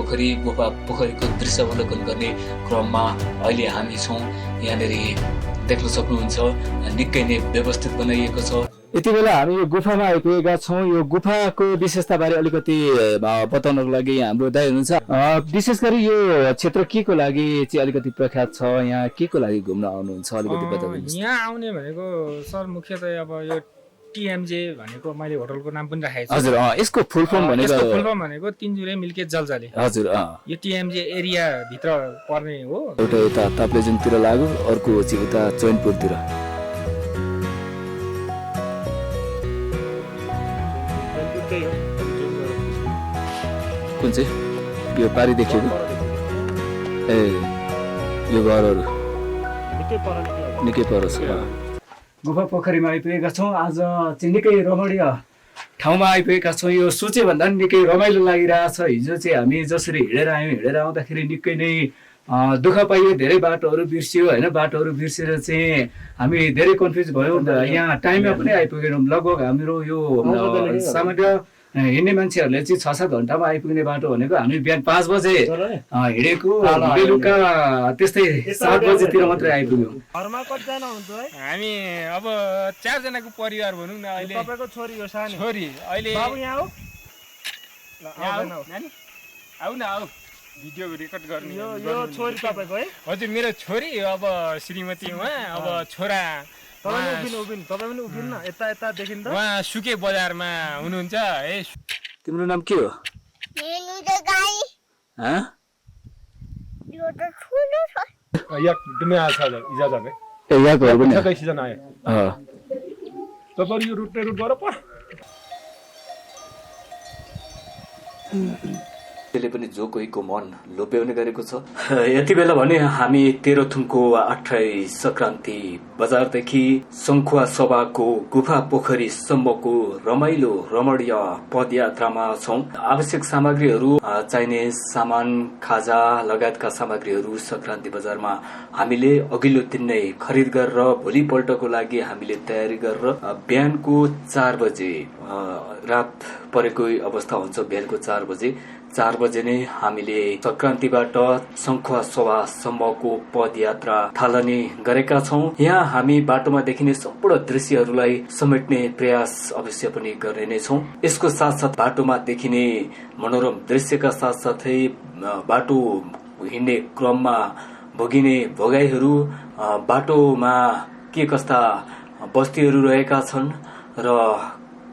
गुफा पोखरीको दृश्यावलोकन गर्ने क्रममा अहिले हामी छौँ। यहाँनिर देख्न सक्नुहुन्छ निकै नै व्यवस्थित बनाइएको छ। यति बेला हामी यो गुफामा आइपुगेका छौँ। यो गुफाको विशेषताबारे अलिकति बताउनको लागि हाम्रो दाइ हुनुहुन्छ। विशेष गरी यो क्षेत्र के को लागि चाहिँ अलिकति प्रख्यात छ, यहाँ के को लागि घुम्न आउनुहुन्छ अलिकति बताउनुहोस्। यहाँ आउने भनेको सर मुख्यतया अब यो टिएमजे भनेको मैले होटलको नाम पनि राखेको छु। हजुर, यसको फुल फर्म भनेको तिनजुरे मिल्के जलजाली। हजुर, यो टिएमजे एरिया भित्र पर्ने हो। एउटा यता ताप्लेजुङतिर लाग्यो, अर्को चाहिँ उता चैनपुरतिर। कुन चाहिँ यो पारी देखिएको? ए यो घरहरू निकै पर छ। गुफा पोखरीमा आइपुगेका छौँ। आज चाहिँ निकै रमणीय ठाउँमा आइपुगेका छौँ। यो सोचे भन्दा पनि निकै रमाइलो लागिरहेछ। हिजो चाहिँ हामी जसरी हिँडेर आयौँ, हिँडेर आउँदाखेरि निकै नै दुःख पाइयो, धेरै बाटोहरू बिर्सियो होइन। बाटोहरू बिर्सेर चाहिँ हामी धेरै कन्फ्युज भयौँ। यहाँ टाइममा पनि आइपुगेनौँ। लगभग हाम्रो यो सामान्य हिँड्ने मान्छेहरूले चाहिँ 6-7 घन्टामा आइपुग्ने बाटो भनेको हामी बिहान 5 बजे हिँडेको बेलुका त्यस्तै 7 बजेतिर मात्रै आइपुग्यौँ। घरमा कतिजना हुन्छ है? हामी अब 4 जनाको परिवार भनौँ न। अहिले तपाईको छोरी हो सानो? छोरी अहिले बाबु यहाँ हो? नानी आऊ न, आऊ भिडियो रेकर्ड गर्ने। यो छोरी तपाईको है? हजुर, मेरो छोरी। अब श्रीमती उहाँ, अब छोरा तपाईँ पनि उभिनु न, यता यता देखिन त। उहाँ सुके बजारमा हुनुहुन्छ है। तिम्रो नाम के हो? त्यसले पनि जो कोहीको मन लोभ्याउने गरेको छ। यति बेला भने हामी तेह्रथुमको 8 संक्रान्ति बजारदेखि शङ्खुवा सभाको गुफा पोखरी सम्मको रमाइलो रमणीय पदयात्रामा छौं। आवश्यक सामग्रीहरू, चाहिने सामान, खाजा लगायतका सामग्रीहरू संक्रान्ति बजारमा हामीले अघिल्लो दिन नै खरिद गरेर भोलिपल्टको लागि हामीले तयारी गरेर बिहानको 4 बजे रात परेको अवस्था हुन्छ। बिहानको 4 बजे नै हामीले संक्रान्तिबाट शङ्खुवा सभासम्मको पदयात्रा थालनी गरेका छौं। यहाँ हामी बाटोमा देखिने सम्पूर्ण दृश्यहरूलाई समेट्ने प्रयास अवश्य पनि गर्ने नै छौं। यसको साथसाथ बाटोमा देखिने मनोरम दृश्यका साथसाथै बाटो हिँड्ने क्रममा भोगिने भोगाईहरू, बाटोमा के कस्ता बस्तीहरू रहेका छन् र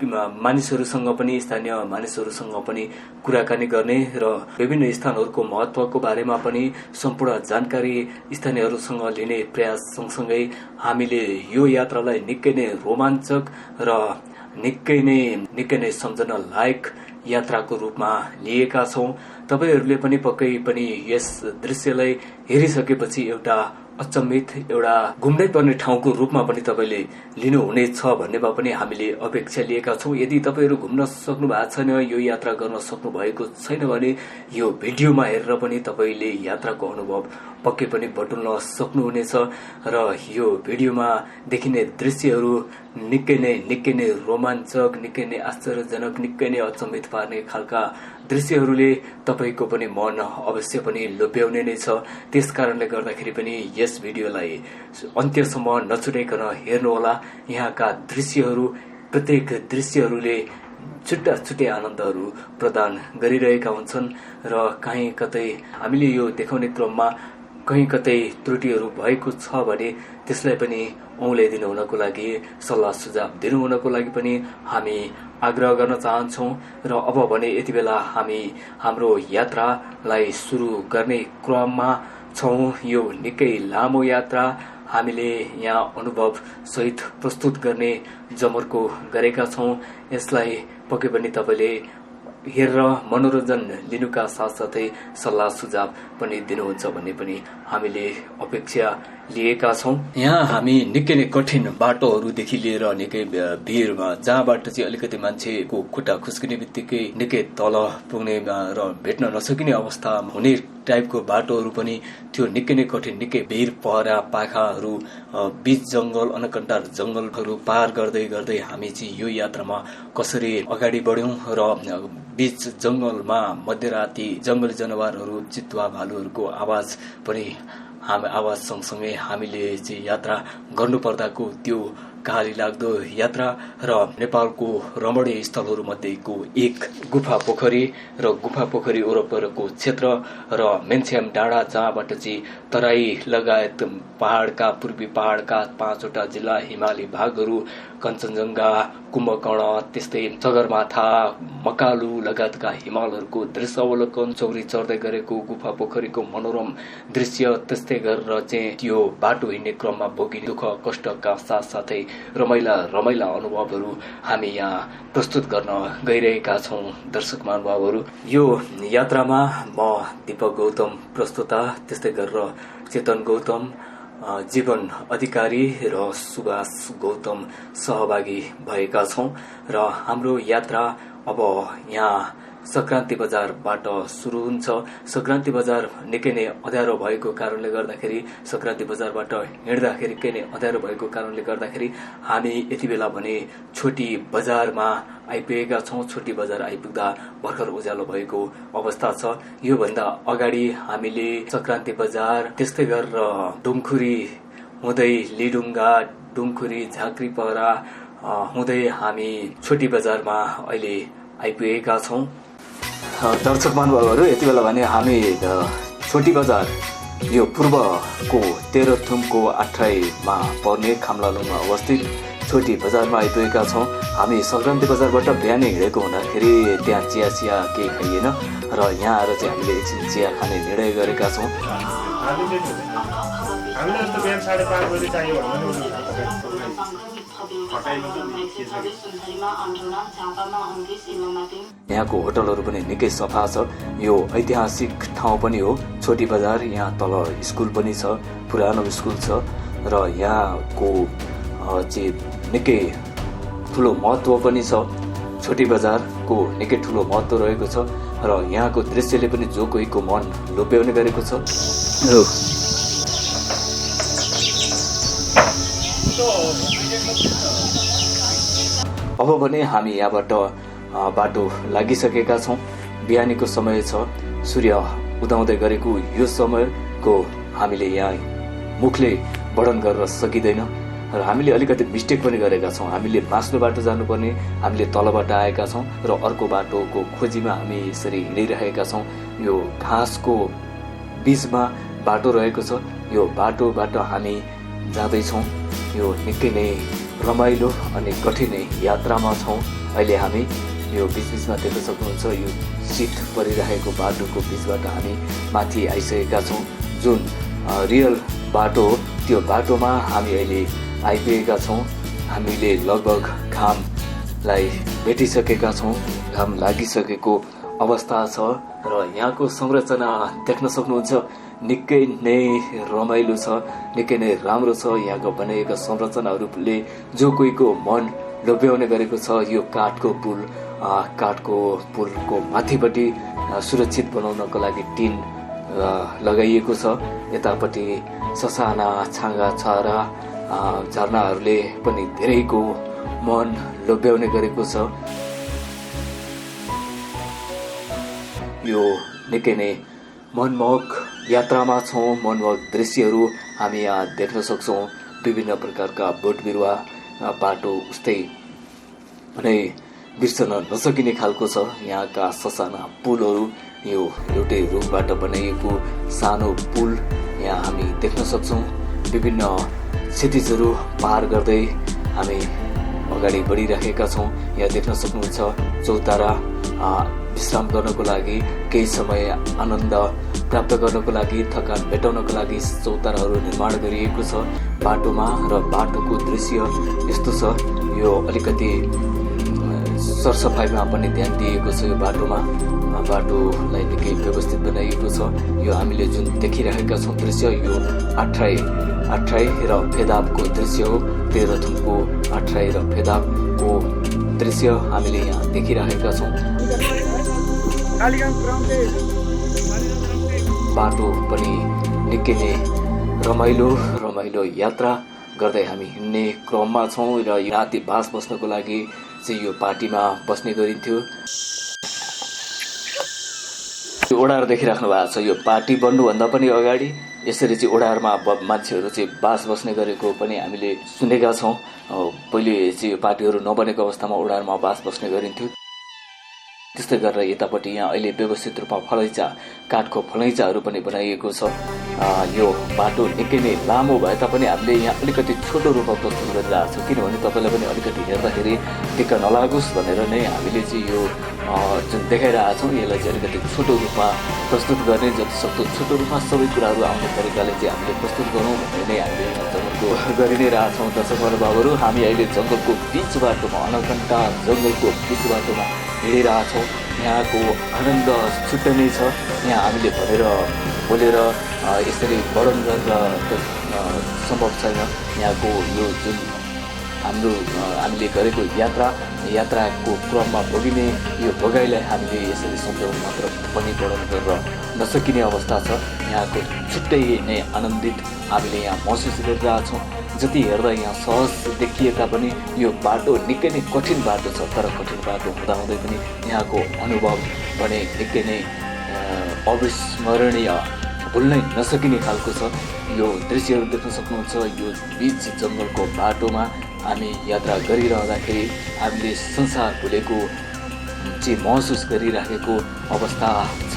मानिसहरूसँग पनि, स्थानीय मानिसहरूसँग पनि कुराकानी गर्ने र विभिन्न स्थानहरूको महत्वको बारेमा पनि सम्पूर्ण जानकारी स्थानीयहरूसँग लिने प्रयास सँगसँगै हामीले यो यात्रालाई निकै नै रोमाञ्चक र निकै नै सम्झन लायक यात्राको रूपमा लिएका छौं। तपाईहरूले पनि पक्कै पनि यस दृश्यलाई हेरिसकेपछि एउटा अचम्मित, एउटा घुम्नै पर्ने ठाउँको रूपमा पनि तपाईले लिनुहुनेछ भन्नेमा पनि हामीले अपेक्षा लिएका छौं। यदि तपाईहरू घुम्न सक्नु भएको छैन, यो यात्रा गर्न सक्नु भएको छैन भने यो भिडियोमा हेरेर पनि तपाईले यात्राको अनुभव पक्कै पनि बटुल्न सक्नुहुनेछ र यो भिडियोमा देखिने दृश्यहरू निकै नै रोमाञ्चक, निकै नै आश्चर्यजनक, निकै नै अचम्मित पार्ने खालका दृश्यहरूले तपाईको पनि मन अवश्य पनि लोभ्याउने नै छ। त्यसकारणले गर्दाखेरि पनि यस भिडियोलाई अन्त्यसम्म नछुटाइकन हेर्नुहोला। यहाँका दृश्यहरू, प्रत्येक दृश्यहरूले छुट्टै आनन्दहरू प्रदान गरिरहेका हुन्छन् र कहीँ कतै हामीले यो देखाउने क्रममा कहीँ कतै त्रुटिहरू भएको छ भने त्यसलाई पनि औँल्याइदिनु हुनको लागि, सल्लाह सुझाव दिनु हुनको लागि पनि हामी आग्रह गर्न चाहन्छौं। र अब भने यति बेला हामी हाम्रो यात्रालाई सुरु गर्ने क्रममा छौं। यो निकै लामो यात्रा हामीले यहाँ अनुभव सहित प्रस्तुत गर्ने जमर्को गरेका छौं। यसलाई पक्कै पनि तपाईले हेरेर मनोरञ्जन लिनुका साथसाथै सल्लाह सुझाव पनि दिनुहुन्छ भन्ने पनि हामीले अपेक्षा लिएका छौं। यहाँ हामी निकै नै कठिन बाटोहरूदेखि लिएर निकै भिरमा जहाँबाट चाहिँ अलिकति मान्छेको खुट्टा खुस्किने बित्तिकै निकै तल पुग्ने र भेट्न नसकिने अवस्था हुने टाइपको बाटोहरू पनि थियो। निकै नै कठिन, निकै भिर पहरा पाखाहरू बीच जंगल अनकन्टा जंगलहरू पार गर्दै गर्दै हामी चाहिँ यो यात्रामा कसरी अगाडि बढ्यौं र बीच जंगलमा मध्यराती जंगली जनावरहरू चितुवा भालुहरूको आवाज पनि आवाज सँगसँगै हामीले चाहिँ यात्रा गर्नुपर्दाको त्यो गाली लाग्दो यात्रा र नेपालको रमणीय स्थलहरू मध्येको एक गुफा पोखरी र गुफा पोखरी वरपरको क्षेत्र र मेन्स्याम डाँडा जहाँबाट चाहिँ तराई लगायत पहाड़का पूर्वी पहाड़का 5वटा जिल्ला हिमाली भागहरू कञ्चनजंघा कुम्भकर्ण त्यस्तै सगरमाथा मकालु लगायतका हिमालहरूको दृश्य अवलोकन चौरी चढ्दै गरेको गुफा पोखरीको मनोरम दृश्य त्यस्तै गरेर चाहिँ त्यो बाटो हिँड्ने क्रममा भोगिने दुःख कष्टका साथसाथै रमाइला अनुभवहरू हामी यहाँ प्रस्तुत गर्न गइरहेका छौं। दर्शक महानुभावहरू, यो यात्रामा म दीपक गौतम प्रस्तुता, त्यस्तै गरेर चेतन गौतम, जीवन अधिकारी र सुभाष गौतम सहभागी भएका छौं र हाम्रो यात्रा अब यहाँ संक्रान्ति बजारबाट सुरु हुन्छ। संक्रान्ति बजार निकै नै अँध्यारो भएको कारणले गर्दाखेरि संक्रान्ति बजारबाट हिँड्दाखेरि निकै नै अँध्यारो भएको कारणले गर्दाखेरि हामी यति बेला भने छोटी बजारमा आइपुगेका छौं। छोटी बजार आइपुग्दा भर्खर उज्यालो भएको अवस्था छ। यो भन्दा अगाडि हामीले संक्रान्ति बजार त्यस्तै गरेर डुङखुरी हुँदै लिडुङ्गा डुङखुरी झाँक्री पहरा हुँदै हामी छोटी बजारमा अहिले आइपुगेका छौं। दर्शक महानुभावहरू, यति बेला भने हामी छोटी बजार यो पूर्वको तेह्रथुमको आट्राईमा पर्ने खामलालुङमा अवस्थित छोटी बजारमा आइपुगेका छौं। हामी संक्रान्ति बजारबाट बिहानै हिँडेको हुँदाखेरि त्यहाँ चिया केही खाइएन र यहाँ आएर चाहिँ हामीले एकछिन चिया खाने निर्णय गरेका छौं। यहाँको होटलहरू पनि निकै सफा छ। यो ऐतिहासिक ठाउँ पनि हो छोटी बजार। यहाँ तल स्कुल पनि छ, पुरानो स्कुल छ र यहाँको चाहिँ निकै ठुलो महत्व पनि छ। छोटी बजारको निकै ठुलो महत्व रहेको छ र यहाँको दृश्यले पनि जो कोहीको मन लोभ्याउने गरेको छ। अब भने हामी यहाँबाट बाटो लागिसकेका छौं। बिहानीको समय छ, सूर्य उदाउँदै गरेको यो समयको हामीले यहाँ मुखले वर्णन गर्न सकिँदैन र हामीले अलिकति मिस्टेक पनि गरेका छौं। हामीले मास्लो बाटो जानुपर्ने, हामीले तलबाट आएका छौं र अर्को बाटोको खोजीमा हामी यसरी हिँडिरहेका छौं। यो घाँसको बीचमा बाटो रहेको छ। यो बाटोबाट हामी जाँदैछौं। यो निकै नै रमाइलो अनि कठिन यात्रामा छौं। अहिले हामी यो बीचमा देख्न सक्नुहुन्छ, यो सिट परिरहेको बाटोको बीचबाट हामी माथि आइसकेका छौं। जुन रियल बाटो हो त्यो बाटोमा हामी अहिले आइपुगेका छौं। हामीले लगभग घामलाई भेटिसकेका छौं। घाम लागिसकेको अवस्था छ र यहाँको संरचना देख्न सक्नुहुन्छ, निकै नै रमाइलो छ, निकै नै राम्रो छ। यहाँको बनाइएका संरचनाहरूले जो कोहीको मन लोभ्याउने गरेको छ। यो काठको पुलको माथिपट्टि सुरक्षित बनाउनको लागि टिन लगाइएको छ। यतापट्टि ससाना छाँगा छारा झरनाहरूले पनि धेरैको मन लोभ्याउने गरेको छ। यो निकै नै मनमोहक यात्रामा छौं। मनमोहक दृश्यहरू हामी यहाँ देख्न सक्छौं। विभिन्न प्रकारका बोट बिरुवा, बाटो उस्तै नै बिर्सन नसकिने खालको छ। यहाँका ससाना पुलहरू, यो एउटै रुखबाट बनाइएको सानो पुल यहाँ हामी देख्न सक्छौं। विभिन्न क्षतिजहरू पार गर्दै हामी अगाडि बढिरहेका छौं। यहाँ देख्न सक्नुहुन्छ चौतारा विश्राम गर्नको लागि, केही समय आनन्द प्राप्त गर्नको लागि, थकान मेटाउनको लागि चौताराहरू निर्माण गरिएको छ बाटोमा र बाटोको दृश्य यस्तो छ। यो अलिकति सरसफाइमा पनि ध्यान दिएको छ। यो बाटोमा बाटोलाई निकै व्यवस्थित बनाइएको छ। यो हामीले जुन देखिरहेका छौं दृश्य, यो आट्राई अट्राई र फेदाबको दृश्य हो। तेह्रथुमको अट्राई र फेदाबको दृश्य हामीले यहाँ देखिरहेका छौँ। बाटो पनि निकै नै रमाइलो यात्रा गर्दै हामी हिँड्ने क्रममा छौँ र राति बास बस्नको लागि चाहिँ यो पार्टीमा बस्ने गरिन्थ्यो। ओडार देखिराख्नु भएको छ। यो पार्टी बन्नुभन्दा पनि अगाडि यसरी चाहिँ ओडारमा मान्छेहरू चाहिँ बास बस्ने गरेको पनि हामीले सुनेका छौँ। पहिले चाहिँ यो पार्टीहरू नबनेको अवस्थामा ओडारमा बास बस्ने गरिन्थ्यो। त्यस्तै गरेर यतापट्टि यहाँ अहिले व्यवस्थित रूपमा फलैचा, काठको फलैचाहरू पनि बनाइएको छ। यो बाटो निकै नै लामो भए तापनि हामीले यहाँ अलिकति छोटो रूपमा प्रस्तुत गरिरहेको छौँ, किनभने तपाईँलाई पनि अलिकति हेर्दाखेरि दिक्क नलागोस् भनेर नै हामीले चाहिँ यो जुन देखाइरहेको छौँ यसलाई चाहिँ अलिकति छोटो रूपमा प्रस्तुत गर्ने, जति सक्दो छोटो रूपमा सबै कुराहरू आउने तरिकाले चाहिँ हामीले प्रस्तुत गरौँ भनेर नै हामीले जङ्गलको गरि नै रहेछौँ। दर्शक महानुभावहरू, हामी अहिले जङ्गलको बिच बाटोमा, अनघन्टा जङ्गलको बिच बाटोमा हिँडिरहेछौँ। यहाँको आनन्द छुट्टै नै छ। यहाँ हामीले भनेर बोलेर यसरी वर्णन गरेर सम्भव छैन। यहाँको यो जुन हामीले गरेको यात्राको क्रममा भोगिने यो भोगाइलाई हामीले यसरी सम्झाउनु मात्र पनि वर्णन गरेर नसकिने अवस्था छ। यहाँको छुट्टै नै आनन्दित हामीले यहाँ महसुस गरिरहेछौँ। जति हेर्दा यहाँ सहज देखिए तापनि यो बाटो निकै नै कठिन बाटो छ, तर कठिन बाटो हुँदाहुँदै पनि यहाँको अनुभव भने निकै नै अविस्मरणीय, भुल्नै नसकिने खालको छ। यो दृश्यहरू देख्न सक्नुहुन्छ। यो बिच जङ्गलको बाटोमा हामी यात्रा गरिरहँदाखेरि हामीले संसार भुलेको चाहिँ महसुस गरिराखेको अवस्था छ।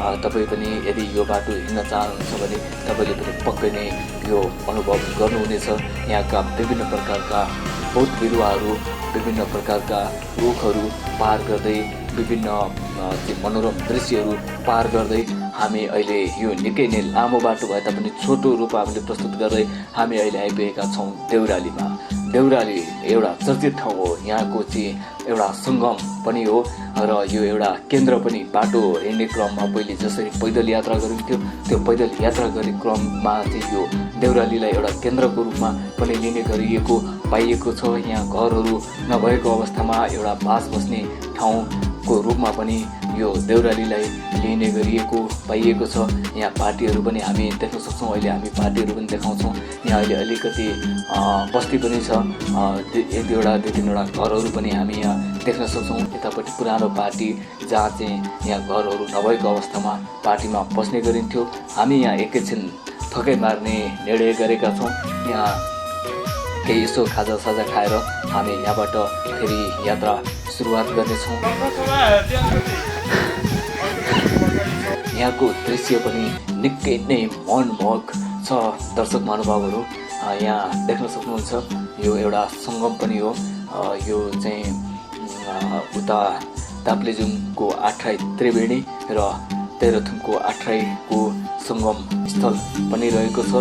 तपाईँ पनि यदि यो बाटो हिँड्न चाहनुहुन्छ भने तपाईँले पनि पक्कै नै यो अनुभव गर्नुहुनेछ। यहाँका विभिन्न प्रकारका बोट बिरुवाहरू, विभिन्न प्रकारका रुखहरू पार गर्दै, विभिन्न मनोरम दृश्यहरू पार गर्दै हामी अहिले यो निकै नै लामो बाटो भए तापनि छोटो रूपमा हामीले प्रस्तुत गर्दै हामी अहिले आइपुगेका छौँ देउरालीमा। देउराली एउटा चर्चित ठाउँ हो। यहाँको चाहिँ एउटा सङ्गम पनि हो र यो एउटा केन्द्र पनि। बाटो हिँड्ने क्रममा पहिले जसरी पैदल यात्रा गरिन्थ्यो, त्यो पैदल यात्रा गर्ने क्रममा चाहिँ यो देउरालीलाई एउटा केन्द्रको रूपमा पनि लिने गरिएको पाइएको छ। यहाँ घरहरू नभएको अवस्थामा एउटा बास बस्ने ठाउँको रूपमा पनि यो देउरालीलाई लिने गरिएको पाइएको छ। यहाँ पार्टीहरू पनि हामी देख्न सक्छौँ। अहिले हामी पार्टीहरू पनि देखाउँछौँ। यहाँ अहिले अलिकति बस्ती पनि छ। एक दुईवटा, दुई तिनवटा घरहरू पनि हामी यहाँ देख्न सक्छौँ। यतापट्टि पुरानो पार्टी जहाँ चाहिँ यहाँ घरहरू नभएको अवस्थामा पार्टीमा बस्ने गरिन्थ्यो। हामी यहाँ एकैछिन थकै मार्ने निर्णय गरेका छौँ। यहाँ केही यसो खाजासाजा खाएर हामी यहाँबाट फेरि यात्रा सुरुवात गर्नेछौँ। यहाँको दृश्य पनि निकै नै मनमोहक छ। दर्शक महानुभावहरू, यहाँ देख्न सक्नुहुन्छ यो एउटा सङ्गम पनि हो। यो चाहिँ उता ताप्लेजुङको आठराई त्रिवेणी र तेह्रथुमको आठराईको सङ्गम स्थल पनि रहेको छ।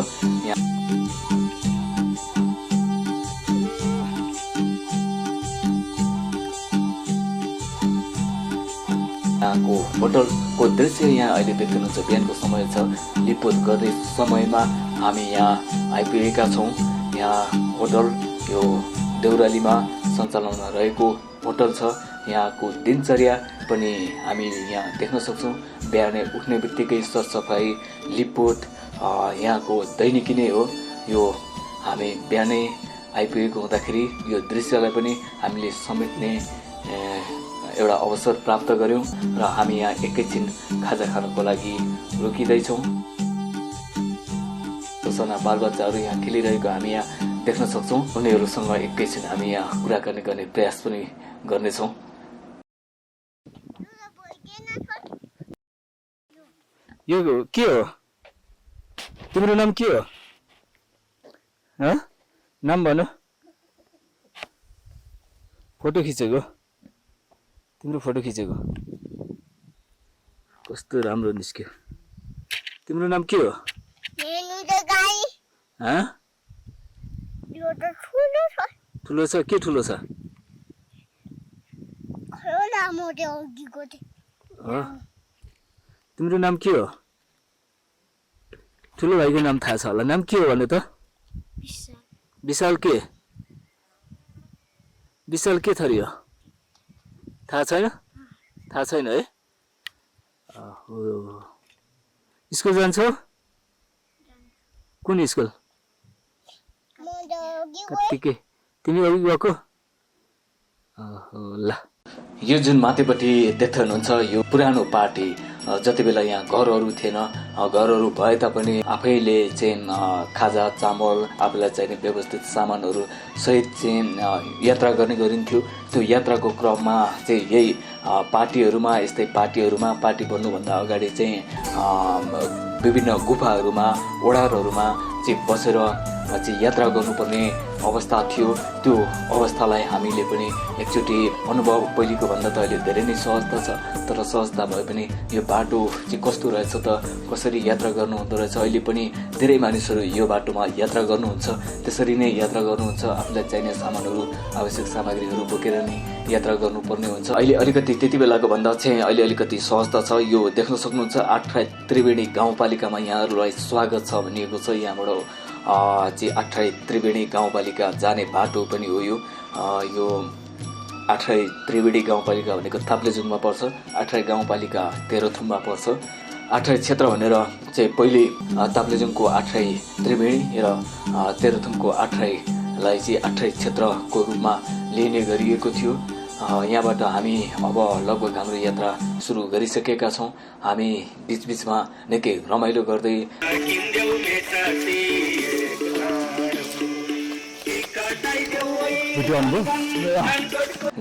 यहाँको होटलको दृश्य यहाँ अहिले देख्नुहुन्छ। बिहानको समय छ, लिपोत गर्ने समयमा हामी यहाँ आइपुगेका छौँ। यहाँ होटल यो देउरालीमा सञ्चालनमा रहेको होटल छ। यहाँको दिनचर्या पनि हामी यहाँ देख्न सक्छौँ। बिहानै उठ्ने बित्तिकै सरसफाइ, लिपोत यहाँको दैनिकी नै हो। यो हामी बिहानै आइपुगेको हुँदाखेरि यो दृश्यलाई पनि हामीले समेट्ने एउटा अवसर प्राप्त गऱ्यौँ र हामी यहाँ एकैछिन खाजा खानको लागि रोकिँदैछौँ। साना बालबच्चाहरू यहाँ खेलिरहेको हामी यहाँ देख्न सक्छौँ। उनीहरूसँग एकैछिन हामी यहाँ कुराकानी गर्ने प्रयास पनि गर्नेछौँ। यो के हो? तिम्रो नाम के हो? नाम भन। फोटो खिचेको? तिम्रो फोटो खिचेको कस्तो राम्रो निस्क्यो। तिम्रो नाम के हो? ठुलो छ? के ठुलो छ? तिम्रो नाम के हो? ठुलो भाइको नाम थाहा छ होला। नाम के हो भन्नु त? विशाल के थरी हो थाहा छैन है स्कुल जान्छौ कुन स्कुल कतिकै तिमी अभिभावक ल यो जुन माथिपट्टि देख्दै हुनुहुन्छ यो पुरानो पार्टी जति बेला यहाँ घरहरू थिएन घरहरू भए तापनि आफैले चाहिँ खाजा चामल आफूलाई चाहिने व्यवस्थित सामानहरू सहित चाहिँ यात्रा गर्ने गरिन्थ्यो त्यो यात्राको क्रममा चाहिँ यही पार्टीहरूमा यस्तै पार्टी बन्नुभन्दा अगाडि चाहिँ विभिन्न गुफाहरूमा ओडारहरूमा चाहिँ बसेर चाहिँ यात्रा गर्नुपर्ने अवस्था थियो त्यो अवस्थालाई हामीले पनि एकचोटि अनुभव पहिलेको भन्दा त अहिले धेरै नै सहजता छ तर सहजता भए पनि यो बाटो चाहिँ कस्तो रहेछ त कसरी यात्रा गर्नुहुँदो रहेछ अहिले पनि धेरै मानिसहरू यो बाटोमा यात्रा गर्नुहुन्छ त्यसरी नै यात्रा गर्नुहुन्छ आफूलाई चाहिने सामानहरू आवश्यक सामग्रीहरू बोकेर नै यात्रा गर्नुपर्ने हुन्छ अहिले अलिकति त्यति बेलाको भन्दा चाहिँ अहिले अलिकति सहजता छ यो देख्न सक्नुहुन्छ 8 त्रिवेणी गाउँपालिकामा यहाँहरूलाई स्वागत छ भनिएको छ यहाँबाट चाहिँ 8 त्रिवेणी गाउँपालिका जाने बाटो पनि हो यो 8 त्रिवेणी गाउँपालिका भनेको ताप्लेजुङमा पर्छ 8 गाउँपालिका तेह्रथुममा पर्छ 8 क्षेत्र भनेर चाहिँ पहिले ताप्लेजुङको 8 त्रिवेणी र तेह्रथुमको 8लाई चाहिँ 8 क्षेत्रको रूपमा लिने गरिएको थियो यहाँबाट हामी अब लगभग हाम्रो यात्रा सुरु गरिसकेका छौँ हामी बीचबीचमा निकै रमाइलो गर्दै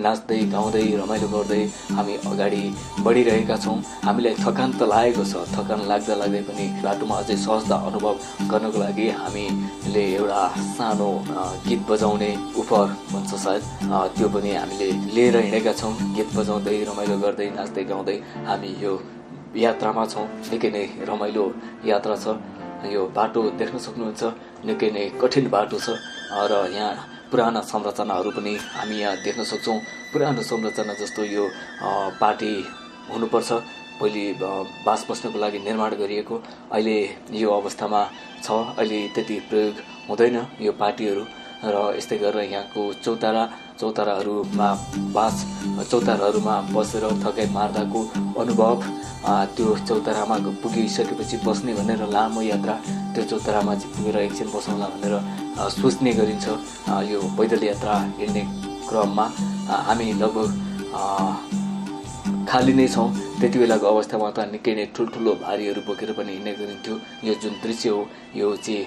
नाच्दै गाउँदै रमाइलो गर्दै हामी अगाडि बढिरहेका छौँ हामीलाई थकान त लागेको छ थकान लाग्दा लाग्दै पनि बाटोमा अझै सहजता अनुभव गर्नको लागि हामीले एउटा सानो गीत बजाउने उपहार भन्छ सायद त्यो पनि हामीले लिएर हिँडेका छौँ गीत बजाउँदै रमाइलो गर्दै नाच्दै गाउँदै हामी यो यात्रामा छौँ निकै नै रमाइलो यात्रा छ यो बाटो देख्न सक्नुहुन्छ निकै नै कठिन बाटो छ र यहाँ पुराना संरचनाहरू पनि हामी यहाँ देख्न सक्छौँ पुरानो संरचना जस्तो यो पार्टी हुनुपर्छ पहिले बास बस्नको लागि निर्माण गरिएको अहिले यो अवस्थामा छ अहिले त्यति प्रयोग हुँदैन यो पार्टीहरू र यस्तै गरेर यहाँको चौताराहरूमा बसेर थकाइ मार्दाको अनुभव त्यो चौतारामा पुगिसकेपछि बस्ने भनेर लामो यात्रा त्यो चौतारामा चाहिँ पुगेर एकछिन बसौँला भनेर सोच्ने गरिन्छ यो पैदल यात्रा हिँड्ने क्रममा हामी लगभग खाली नै छौँ त्यति बेलाको अवस्थामा त निकै नै ठुल्ठुलो भारीहरू बोकेर पनि हिँड्ने गरिन्थ्यो यो जुन दृश्य हो यो चाहिँ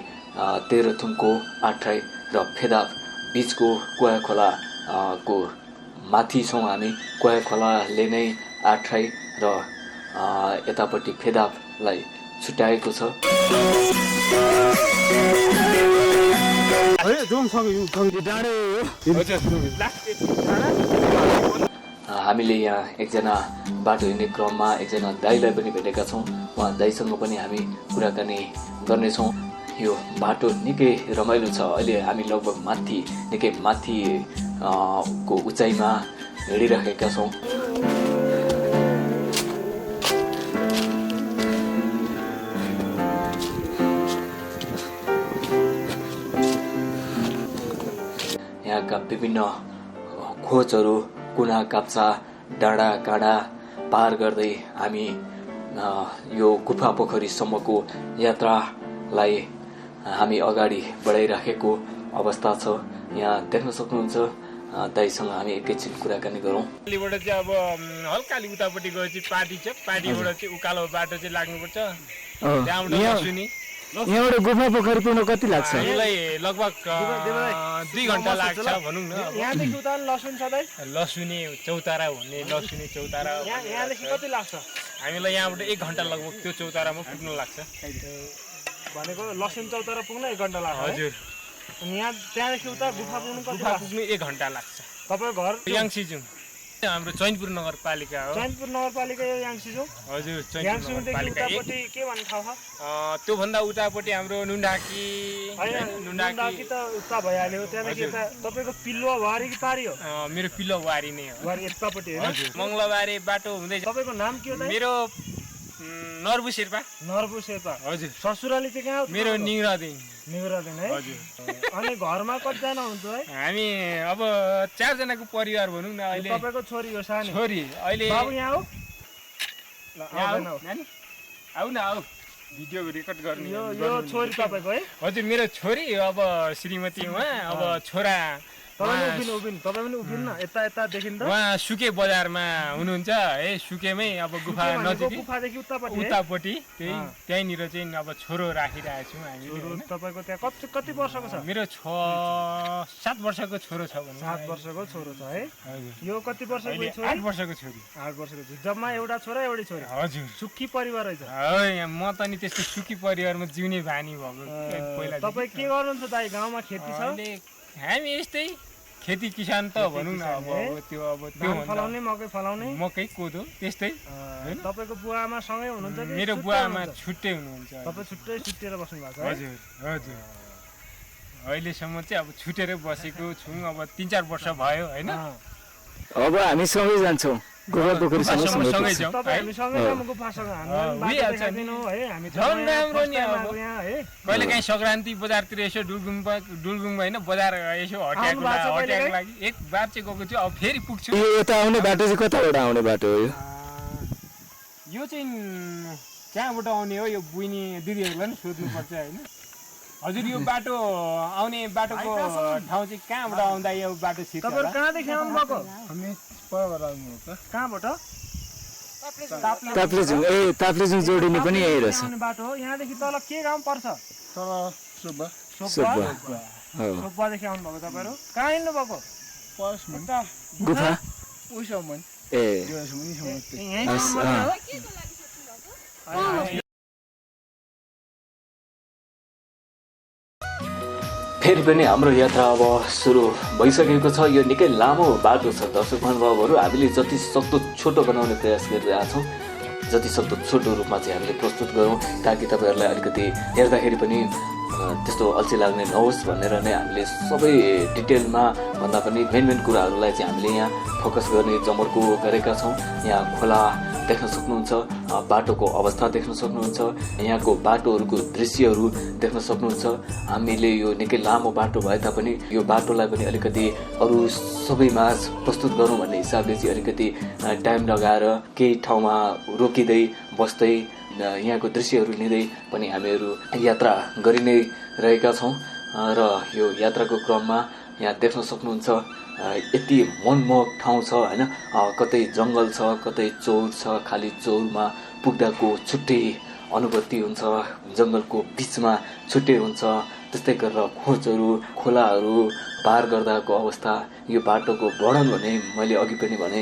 तेह्रथुमको 8 र फेदाप बिचको कोया खोला को माथि छौँ हामी कोया खोलाले नै 8 र यतापट्टि फेदापलाई छुट्याएको छ हामीले यहाँ एकजना बाटो हिँड्ने क्रममा एकजना दाइलाई पनि भेटेका छौँ उहाँ दाइसँग पनि हामी कुराकानी गर्नेछौँ यो बाटो निकै रमाइलो छ अहिले हामी लगभग निकै माथि को उचाइमा हिँडिरहेका छौँ यहाँका विभिन्न खोजहरू कुना काप्चा डाँडा काँडा पार गर्दै हामी यो गुफा पोखरीसम्मको यात्रालाई हामी अगाडि बढाइराखेको अवस्था छ यहाँ देख्न सक्नुहुन्छ दाइसँग हामी एकैछिन कुराकानी गरौँ अलिबाट चाहिँ अब हल्का अलि उतापट्टि गएपछि पार्टी छ पार्टीबाट चाहिँ उकालो बाटो चाहिँ लाग्नुपर्छ यहाँबाट गुफा पोखरी पुग्न कति लाग्छ हामीलाई लगभग 2 घण्टा लाग्छ भनौँ न यहाँदेखि उता लसुन छ दाइ लसुने चौतारा हुने लसुने चौतारा यहाँदेखि कति लाग्छ हामीलाई यहाँबाट 1 घण्टा लगभग त्यो चौतारामा पुग्न लाग्छ भनेको लसुन चौतारा पुग्न 1 घण्टा लाग्छ हजुर अनि यहाँ त्यहाँदेखि उता गुफा पुग्नु गुफा पुग्नु 1 घण्टा लाग्छ तपाईको घर याङसिजुङ हाम्रो चैनपुर नगरपालिका हो चैनपुर नगरपालिका यो याङसिजुङ हजुर याङसिङदेखि उतापट्टि के भन्ने ठाउँ छ त्यो भन्दा उतापट्टि हाम्रो नुन्डाकी नुन्डाकी त उता भइहाल्यो त्यहाँदेखि तपाईको पिल्लो वारी कि पारी हो मेरो पिल्लो वारी नै हो वारी यतापट्टि हैन हजुर मंगलबारे बाटो हुँदै तपाईको नाम के हो त मेरो नर्बु शेर्पा। नर्बु शेर्पा। हजुर। ससुराली चाहिँ कहाँ हो? मेरो निगरादिन। निगरादिन है। हजुर। अनि घरमा कतिजना हुनुहुन्छ है? हामी अब 4 जनाको परिवार भनौँ न अहिले। तपाईको छोरी हो सानो? छोरी अहिले बाबु यहाँ हो? ल आऊ नानी आऊ न आऊ भिडियो रेकर्ड गर्ने। यो छोरी तपाईको है? हजुर मेरो छोरी अब श्रीमती उहाँ अब छोरा तपाईँ उभिनु तपाईँ पनि उभिनु न यता देखिन त। उहाँ सुके बजारमा हुनुहुन्छ है सुकेमै अब गुफा नजिकै गुफादेखि उतापट्टि त्यहीँनिर चाहिँ अब छोरो राखिरहेको छौँ हामी। तपाईँको त्यहाँ कति वर्षको छ? मेरो 7 वर्षको छोरो छ भने। 7 वर्षको छोरो छ है? हजुर। यो कति वर्षको छोरी? 8 वर्षको छोरी। 8 वर्षको छोरी। जम्मा एउटा छोरा एउटै छोरी? हजुर। सुखी परिवार रहेछ। म त नि त्यस्तो सुखी परिवारमा जिउने बानी भएको पहिला। तपाईँ के गर्नुहुन्छ दाइ? गाउँमा खेती छ? हामी यस्तै खेती किसान त भनौँ न अब त्यो फलाउने मकै फलाउने मकै कोदो त्यस्तै। तपाईँको बुवा आमा सँगै हुनुहुन्छ कि? मेरो बुवा आमा छुट्टै हुनुहुन्छ। तपाईँ छुट्टिएर बस्नु भएको छ? हजुर हजुर। अहिलेसम्म चाहिँ अब छुटेरै बसेको छौँ अब 3-4 वर्ष भयो होइन। अब हामी सँगै जान्छौँ गुफा पोखरीसँग सँगै जाउँ। हामी सँगै जाउँ गुफासँग। झन् राम्रो नि अब कहिले काहीँ सङ्क्रान्ति बजारतिर यसो डुलगुङ होइन बजार यसो हटियाको लागि एक बार चाहिँ गएको थियो। अब फेरि पुग्छु। यो यता आउने बाटो चाहिँ कताबाट आउने बाटो हो? यो चाहिँ कहाँबाट आउने हो यो बुइनी दिदीहरूलाई पनि सोध्नुपर्छ होइन। हजुर यो बाटो आउने बाटोको ठाउँ चाहिँ कहाँबाट आउँदा यो बाटो छिर्छ? तपाईहरु कहाँदेखि आउनु भएको? हामी परबाट आउनु हो त। कहाँबाट? ताप्लेजुङ। ए ताप्लेजुङ जोडिने पनि यही रहेछ। आउने बाटो हो। यहाँदेखि तल के गाउँ पर्छ? तल सुब्बा। सोब्बादेखि आउनु भएको तपाईहरु? कहाँ हिँड्नु भएको? गुफा उइसम्म। ए फेरि पनि हाम्रो यात्रा अब सुरु भइसकेको छ। यो निकै लामो बाटो छ दर्शक महानुभावहरू। हामीले जति सक्दो छोटो बनाउने प्रयास गरिरहेका छौँ। जति सक्दो छोटो रूपमा चाहिँ हामीले प्रस्तुत गरौँ ताकि तपाईँहरूलाई अलिकति हेर्दाखेरि पनि त्यस्तो अल्छी लाग्ने नहोस् भनेर नै हामीले सबै डिटेलमा भन्दा पनि मेन कुराहरूलाई चाहिँ हामीले यहाँ फोकस गर्ने जमर्को गरेका छौँ। यहाँ खोला देख्न सक्नुहुन्छ, बाटोको अवस्था देख्न सक्नुहुन्छ, यहाँको बाटोहरूको दृश्यहरू देख्न सक्नुहुन्छ। हामीले यो निकै लामो बाटो भए तापनि यो बाटोलाई पनि अलिकति अरू सबैमा प्रस्तुत गरौँ भन्ने हिसाबले चाहिँ अलिकति टाइम लगाएर केही ठाउँमा रोकिँदै बस्दै यहाँको दृश्यहरू लिँदै पनि हामीहरू यात्रा गरि नै रहेका छौँ। र यो यात्राको क्रममा यहाँ देख्न सक्नुहुन्छ यति मनमोहक ठाउँ छ होइन। कतै जङ्गल छ, कतै चौर छ। खाली चौरमा पुग्दाको छुट्टै अनुभूति हुन्छ, जङ्गलको बिचमा छुट्टै हुन्छ। त्यस्तै गरेर खोजहरू, खोलाहरू पार गर्दाको अवस्था, यो बाटोको वर्णन भने मैले अघि पनि भने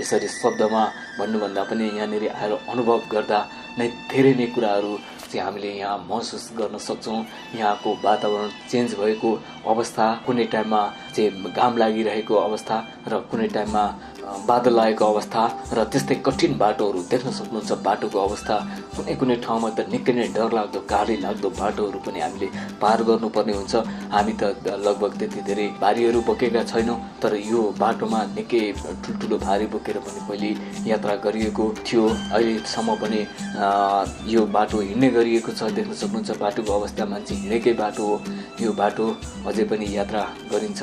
यसरी शब्दमा भन्नुभन्दा पनि यहाँनिर आएर अनुभव गर्दा नै धेरै नै कुराहरू चाहिँ हामीले यहाँ महसुस गर्न सक्छौँ। यहाँको वातावरण चेन्ज भएको अवस्था, कुनै टाइममा चाहिँ घाम लागिरहेको अवस्था र कुनै टाइममा बादल लागेको अवस्था र त्यस्तै कठिन बाटोहरू देख्न सक्नुहुन्छ। बाटोको अवस्था कुनै ठाउँमा त निकै नै डरलाग्दो गाडी लाग्दो बाटोहरू पनि हामीले पार गर्नुपर्ने हुन्छ। हामी त लगभग त्यति धेरै भारीहरू बोकेका छैनौँ, तर यो बाटोमा निकै ठुल्ठुलो भारी बोकेर पनि पहिले यात्रा गरिएको थियो। अहिलेसम्म पनि यो बाटो हिँड्ने गरिएको छ। देख्न सक्नुहुन्छ बाटोको अवस्था मान्छे हिँडेकै बाटो हो। यो बाटो अझै पनि यात्रा गरिन्छ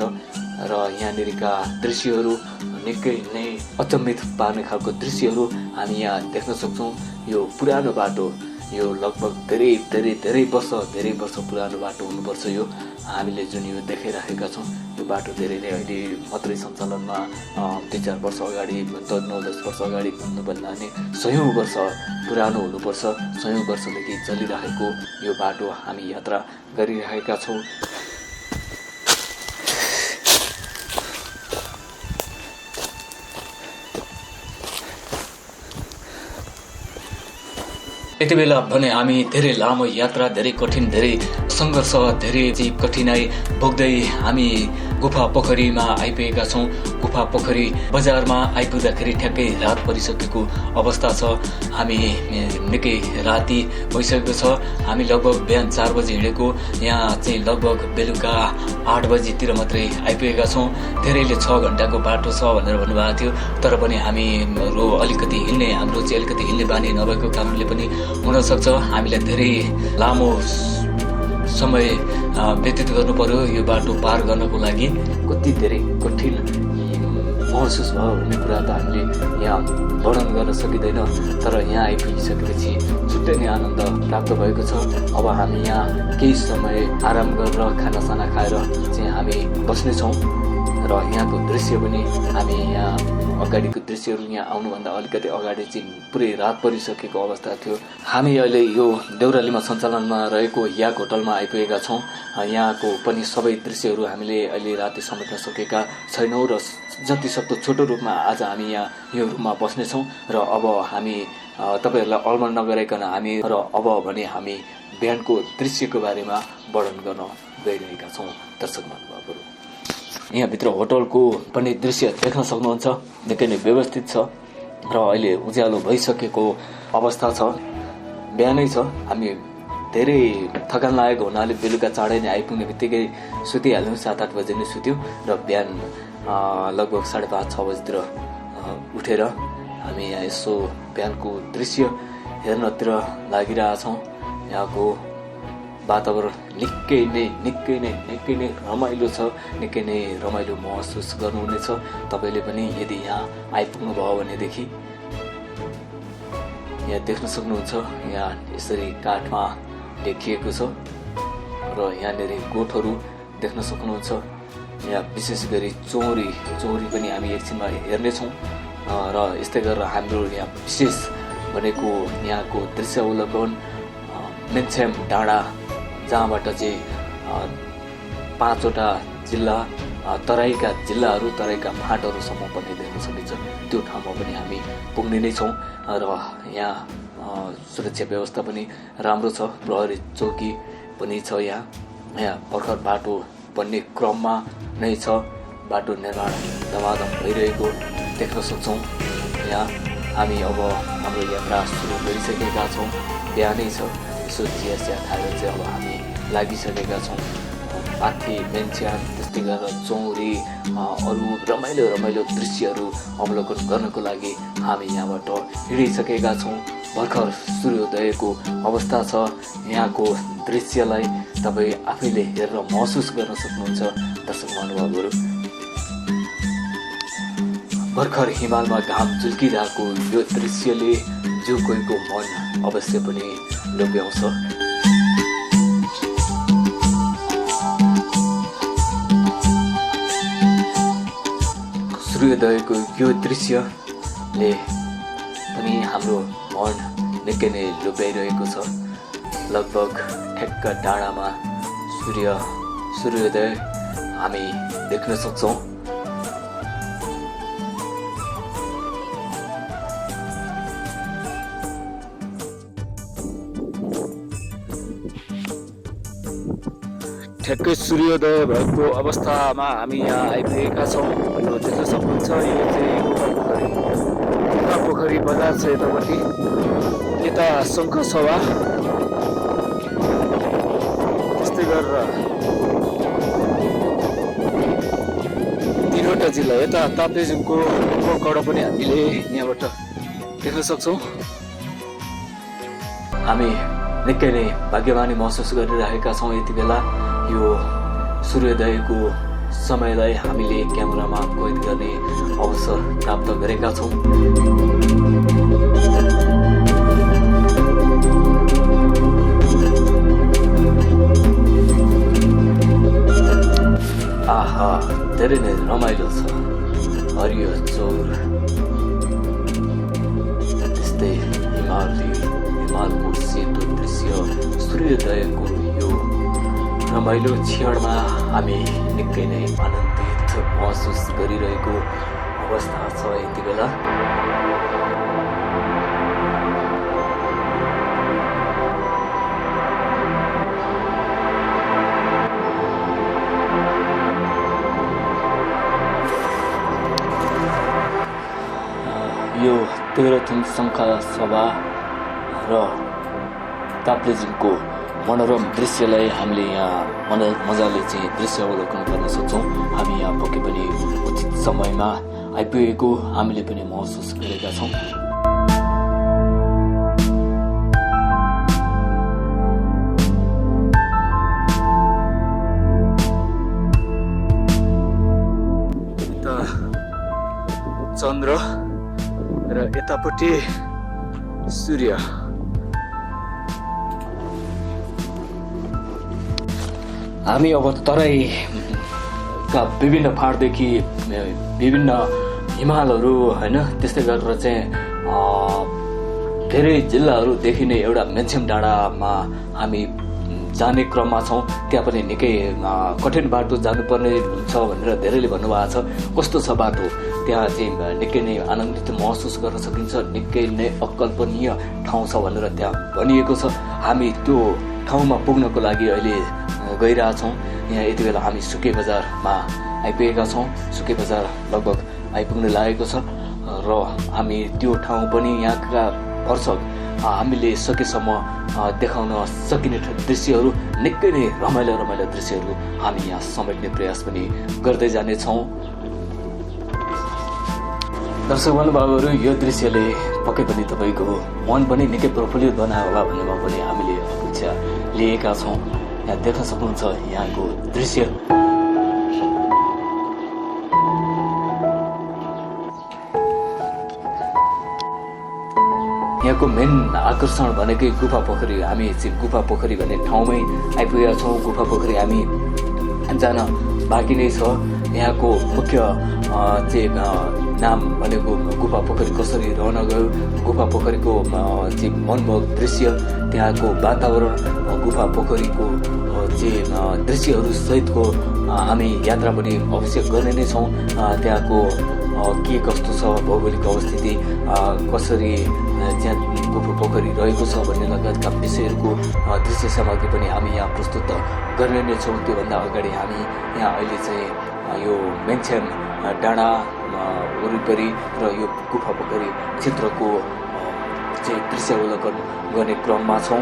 र यहाँनिरका दृश्यहरू निकै नै अचम्मित पार्ने खालको दृश्यहरू हामी यहाँ देख्न सक्छौँ। यो पुरानो बाटो, यो लगभग धेरै वर्ष पुरानो बाटो हुनुपर्छ। यो हामीले जुन यो देखाइराखेका छौँ यो बाटो धेरै नै अहिले मात्रै सञ्चालनमा 3-4 वर्ष अगाडि, 9-10 वर्ष अगाडि भन्नुभन्दा नि 100औं वर्ष पुरानो हुनुपर्छ। 100औं वर्षदेखि चलिरहेको यो बाटो हामी यात्रा गरिरहेका छौँ। यति बेला भने हामी धेरै लामो यात्रा, धेरै कठिन, धेरै सङ्घर्ष, धेरै कठिनाई भोग्दै हामी गुफा पोखरीमा आइपुगेका छौँ। गुफा पोखरी बजारमा आइपुग्दाखेरि ठ्याक्कै रात परिसकेको अवस्था छ। हामी निकै राति भइसकेको छ। हामी लगभग बिहान 4 बजी हिँडेको, यहाँ चाहिँ लगभग बेलुका 8 बजीतिर मात्रै आइपुगेका छौँ। धेरैले 6 घन्टाको बाटो छ भनेर भन्नुभएको थियो, तर पनि हाम्रो चाहिँ अलिकति हिँड्ने बानी नभएको कारणले पनि हुनसक्छ हामीलाई धेरै लामो समय व्यतीत गर्नु पर्यो यो बाटो पार गर्नको लागि। कति धेरै कठिन महसुस भयो भन्ने कुरा त हामीले यहाँ वर्णन गर्न सकिँदैन, तर यहाँ आइपुगिसकेपछि छुट्टै नै आनन्द प्राप्त भएको छ। अब हामी यहाँ केही समय आराम गरेर खानासाना खाएर चाहिँ हामी बस्नेछौँ र यहाँको दृश्य पनि हामी यहाँ अगाडिको दृश्यहरू यहाँ आउनुभन्दा अलिकति अगाडि चाहिँ पुरै रात परिसकेको अवस्था थियो। हामी अहिले यो देउरालीमा सञ्चालनमा रहेको याक होटलमा आइपुगेका छौँ। यहाँको पनि सबै दृश्यहरू हामीले अहिले राति समेट्न सकेका छैनौँ र जति सक्दो छोटो रूपमा आज हामी यहाँ यो रूममा बस्नेछौँ र अब हामी तपाईँहरूलाई अल्मन नगराइकन अब भने हामी बिहानको दृश्यको बारेमा वर्णन गर्न गइरहेका छौँ। दर्शक महानुभावहरू, यहाँभित्र होटलको पनि दृश्य देख्न सक्नुहुन्छ। निकै नै व्यवस्थित छ र अहिले उज्यालो भइसकेको अवस्था छ। बिहानै छ। हामी धेरै थकान लागेको हुनाले बेलुका चाँडै नै आइपुग्ने बित्तिकै सुतिहाल्यौँ। 7-8 बजे नै सुत्यौँ र बिहान लगभग 5:30-6 बजीतिर उठेर हामी यहाँ यसो बिहानको दृश्य हेर्नतिर लागिरहेछौँ। यहाँको वातावरण निकै नै रमाइलो छ। निकै नै रमाइलो महसुस गर्नुहुनेछ तपाईँले पनि यदि यहाँ आइपुग्नु भयो भनेदेखि। यहाँ देख्न सक्नुहुन्छ, यहाँ यसरी काठमा देखिएको छ र यहाँनिर गोठहरू देख्न सक्नुहुन्छ। यहाँ विशेष गरी चौरी पनि हामी एकछिनमा हेर्नेछौँ र यस्तै गरेर हाम्रो यहाँ विशेष भनेको यहाँको दृश्यावलोकन मेन्छ्याम डाँडा, जहाँबाट चाहिँ 5वटा जिल्ला, तराईका जिल्लाहरू, तराईका फाँटहरूसम्म पनि देख्न सकिन्छ। त्यो ठाउँमा पनि हामी पुग्ने नै छौँ र यहाँ सुरक्षा व्यवस्था पनि राम्रो छ। प्रहरी चौकी पनि छ। यहाँ भर्खर बाटो बन्ने क्रममा नै छ। बाटो निर्माण धमाधम भइरहेको देख्न सक्छौँ। यहाँ हामी अब हाम्रो यात्रा सुरु गरिसकेका छौँ। बिहानै छ। यसो चिया खाएर चाहिँ अब हामी लागिसकेका छौँ। पाथी, मेन्छ्याम, त्यस्तै गरेर चौरी, अरू रमाइलो दृश्यहरू अवलोकन गर्नको लागि हामी यहाँबाट हिँडिसकेका छौँ। भर्खर सूर्योदयको अवस्था छ। यहाँको दृश्यलाई तपाईँ आफैले हेरेर महसुस गर्न सक्नुहुन्छ। दर्शक महानुभावहरू, भर्खर हिमालमा घाम झुल्किरहेको यो दृश्यले जो कोहीको मन अवश्य पनि लोभ्याउँछ। सूर्योदयको यो दृश्यले पनि हाम्रो मन निकै नै लोभ्याइरहेको छ। लगभग ठ्याक्क डाँडामा सूर्योदय हामी देख्न सक्छौँ। ठ्याक्कै सूर्योदय भएको अवस्थामा हामी यहाँ आइपुगेका छौँ। यो देख्न सक्नुहुन्छ, यो चाहिँ गुफा पोखरी बजार छ। यतापट्टि यता शङ्खसभा, त्यस्तै गरेर 3वटा जिल्ला, यता ताप्लेजुङको कडा पनि हामीले यहाँबाट देख्न सक्छौँ। हामी निकै नै भाग्यमानी महसुस गरिरहेका छौँ। यति बेला यो सूर्योदयको समयलाई हामीले क्यामेरामा कैद गर्ने अवसर प्राप्त गरेका छौँ। आहा, धेरै नै रमाइलो छ। हरियो चौर, त्यस्तै हिमालको सेतो दृश्य, सूर्योदयको यो रमाइलो क्षणमा हामी निकै नै आनन्दित महसुस गरिरहेको अवस्था छ यति बेला। तेह्रथुम शङ्खा सभा र ताप्लेजुङको मनोरम दृश्यलाई हामीले यहाँ मजाले चाहिँ दृश्य अवलोकन गर्न सक्छौँ। हामी यहाँ पक्कै पनि उचित समयमा आइपुगेको हामीले पनि महसुस गरेका छौँ। चन्द्र र यतापट्टि सूर्य। हामी अब तराईका विभिन्न फाँटदेखि विभिन्न हिमालहरू होइन त्यस्तै गरेर चाहिँ धेरै जिल्लाहरूदेखि नै एउटा मेन्छेम डाँडामा हामी जाने क्रममा छौँ। त्यहाँ पनि निकै कठिन बाटो जानुपर्ने हुन्छ भनेर धेरैले भन्नुभएको छ। कस्तो छ बाटो? त्यहाँ चाहिँ निकै नै आनन्दित महसुस गर्न सकिन्छ। निकै नै अकल्पनीय ठाउँ छ भनेर त्यहाँ भनिएको छ। हामी त्यो ठाउँमा पुग्नको लागि अहिले गइरहेछौँ। यहाँ यति बेला हामी सुके बजारमा आइपुगेका छौँ। सुके बजार लगभग आइपुग्न लागेको छ र हामी त्यो ठाउँ पनि यहाँका दर्शक हामीले सकेसम्म देखाउन सकिने दृश्यहरू निकै नै रमाइलो दृश्यहरू हामी यहाँ समेट्ने प्रयास पनि गर्दै जानेछौँ। दर्शक महानुभावहरू, यो दृश्यले पक्कै पनि तपाईँको मन पनि निकै प्रफुल्लित बनायो होला भन्नेमा पनि हामीले अपेक्षा लिएका छौँ। यहाँ देख्न सक्नुहुन्छ यहाँको दृश्य। यहाँको मेन आकर्षण भनेकै गुफा पोखरी। हामी चाहिँ गुफा पोखरी भन्ने ठाउँमै आइपुगेका छौँ। गुफा पोखरी हामी जान बाँकी नै छ। यहाँको मुख्य चाहिँ नाम भनेको गुफा पोखरी कसरी रहन गयो, गुफा पोखरीको चाहिँ मनमोहक दृश्य, त्यहाँको वातावरण, गुफा पोखरीको चाहिँ दृश्यहरू सहितको हामी यात्रा पनि अवश्य गर्ने नै छौँ। त्यहाँको के कस्तो छ भौगोलिक अवस्थिति, कसरी त्यहाँ गुफा पोखरी रहेको छ भन्ने लगायतका विषयहरूको दृश्य सामग्री पनि हामी यहाँ प्रस्तुत गर्ने नै छौँ। त्योभन्दा अगाडि हामी यहाँ अहिले चाहिँ यो मेन्छेम डाँडा वरिपरि र यो गुफा पोखरी क्षेत्रको चाहिँ दृश्य अवलोकन गर्ने क्रममा छौँ।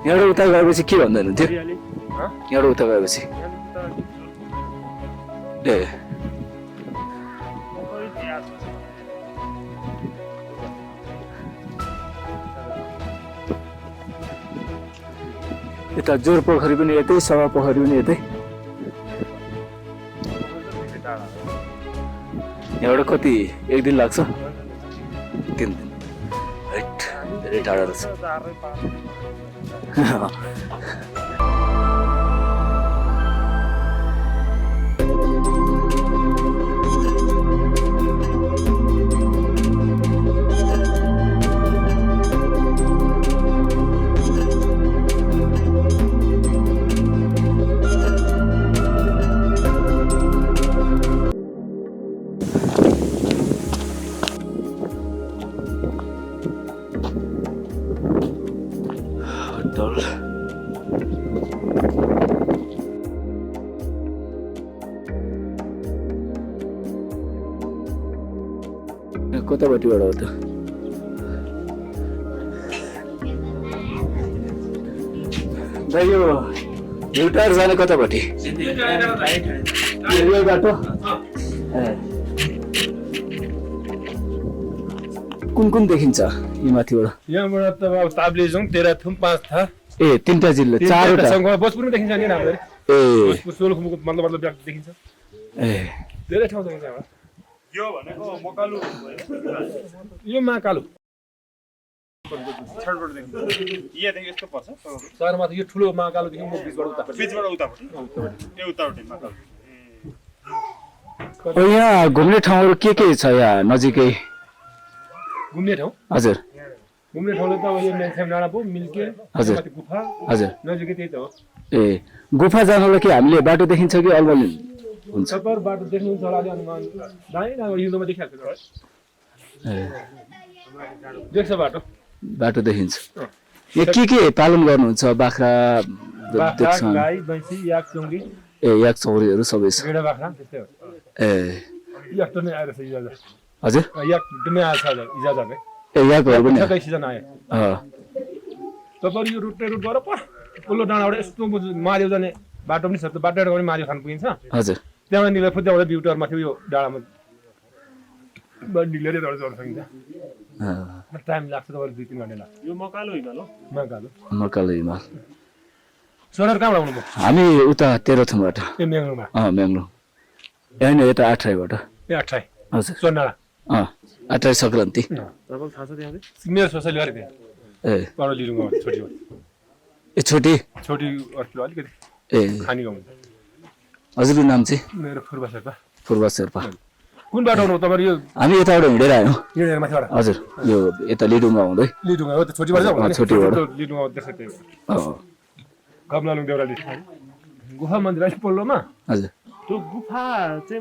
यहाँबाट उता गएपछि के भन्दै हुनुहुन्थ्यो? यहाँबाट उता गएपछि यता जोर पोखरी पनि यतै, सभा पोखरी पनि यतै। यहाँबाट कति एक दिन लाग्छ? 3 दिन। धेरै टाढा रहेछ। कतापट्टिबाट हो त? दाइ यो भ्युटार जाने कतापट्टि? बाटो कुन देखिन्छ यो माथिबाट? यहाँबाट त अब ताप्लेजुङ, तेह्रथुम, 5 था। ए 3टा जिल्ला, 4वटा। भोजपुरमा देखिन्छ नि राम्ररी। ए सोलुखुम्बुको मतलब देखिन्छ। ए धेरै ठाउँ देखिन्छ यहाँबाट। यो भनेको मकालु, यो महाकालु छडबाट देखिन्छ। यहाँदेखि यस्तो पर्छ सहरमा त यो ठुलो महाकालुदेखि म बिचबाट उतापट्टि यो उतापट्टि महाकालु। यहाँ घुम्ने ठाउँहरू के छ यहाँ नजिकै? घुम्ने ठाउँ हजुर, घुम्ने ठाउँले त अब यो मेन्छेम डाँडा भयो, मिल्के, हजुर गुफा, हजुर नजिकै त्यही त हो। ए गुफा जानलाई के हामीले बाटो देखिन्छ कि अलमल हुन्छ? सबै बाटो देख्नुहुन्छ होला अलि अनुमान दाइ हिउँदोमा देखिहाल्छ। देख्छ बाटो देखिन्छ। यहाँ के पालन गर्नुहुन्छ बाख्रा बाख्रा देख्छन् गाई भैँसी याक चुङ्गी ए याक चौरीहरू सबै छ भेडा बाख्रा त्यस्तै हो ए याक त नै आएर छ इजाजा हजुर याक डुमे आएछ इजाजा है ए याकहरू पनि ठ्याक्कै सिजन आयो तपाईँहरू यो रुट गएर पल्लो डाँडाबाट यस्तो मारियो जाने बाटो पनि छ त्यो बाटोबाट पनि मारियो खान पुगिन्छ हजुर त्यहाँबाट निलेर त्यहाँबाट बिउटरमा थियो यो डाँडामा निलेर झर्न सकिन्छ टाइम लाग्छ तपाईँहरू 2-3 घन्टा लाग्छ यो मकालो हिमाल हो मकालो हिमाल सरहरू कहाँबाट आउनुभयो हामी उता तेह्रथुमबाट ए मेङ्लोमा म्याङ्लो होइन यता आठराईबाट ए 28 हजुर सोनाडा आठराई सङ्क्रान्ति तपाईँको थाहा छ त्यहाँ मेरो सोसाइटी गरेको थिएँ ए पर लिरुङ छोटी ए छोटी अर्को अलिकति ए खानी गाउँ हजुरको नाम चाहिँ मेरो फुर्बा शेर्पा पूर्वा शेर्पा कुन बाटो आउनु तपाईँहरू यो हामी यताबाट हिँडेर आयौँ हिँडेर माथिबाट हजुर यो यता लिडुङमा हुँदै लिडुङ हो त्यो छोटीबाट जाउँ छोटीबाट। लिडुङ त्यसै त्यो अँ, कमलालुङ देउराली गुफा मन्दिर अलिक पल्लोमा हजुर त्यो गुफा चाहिँ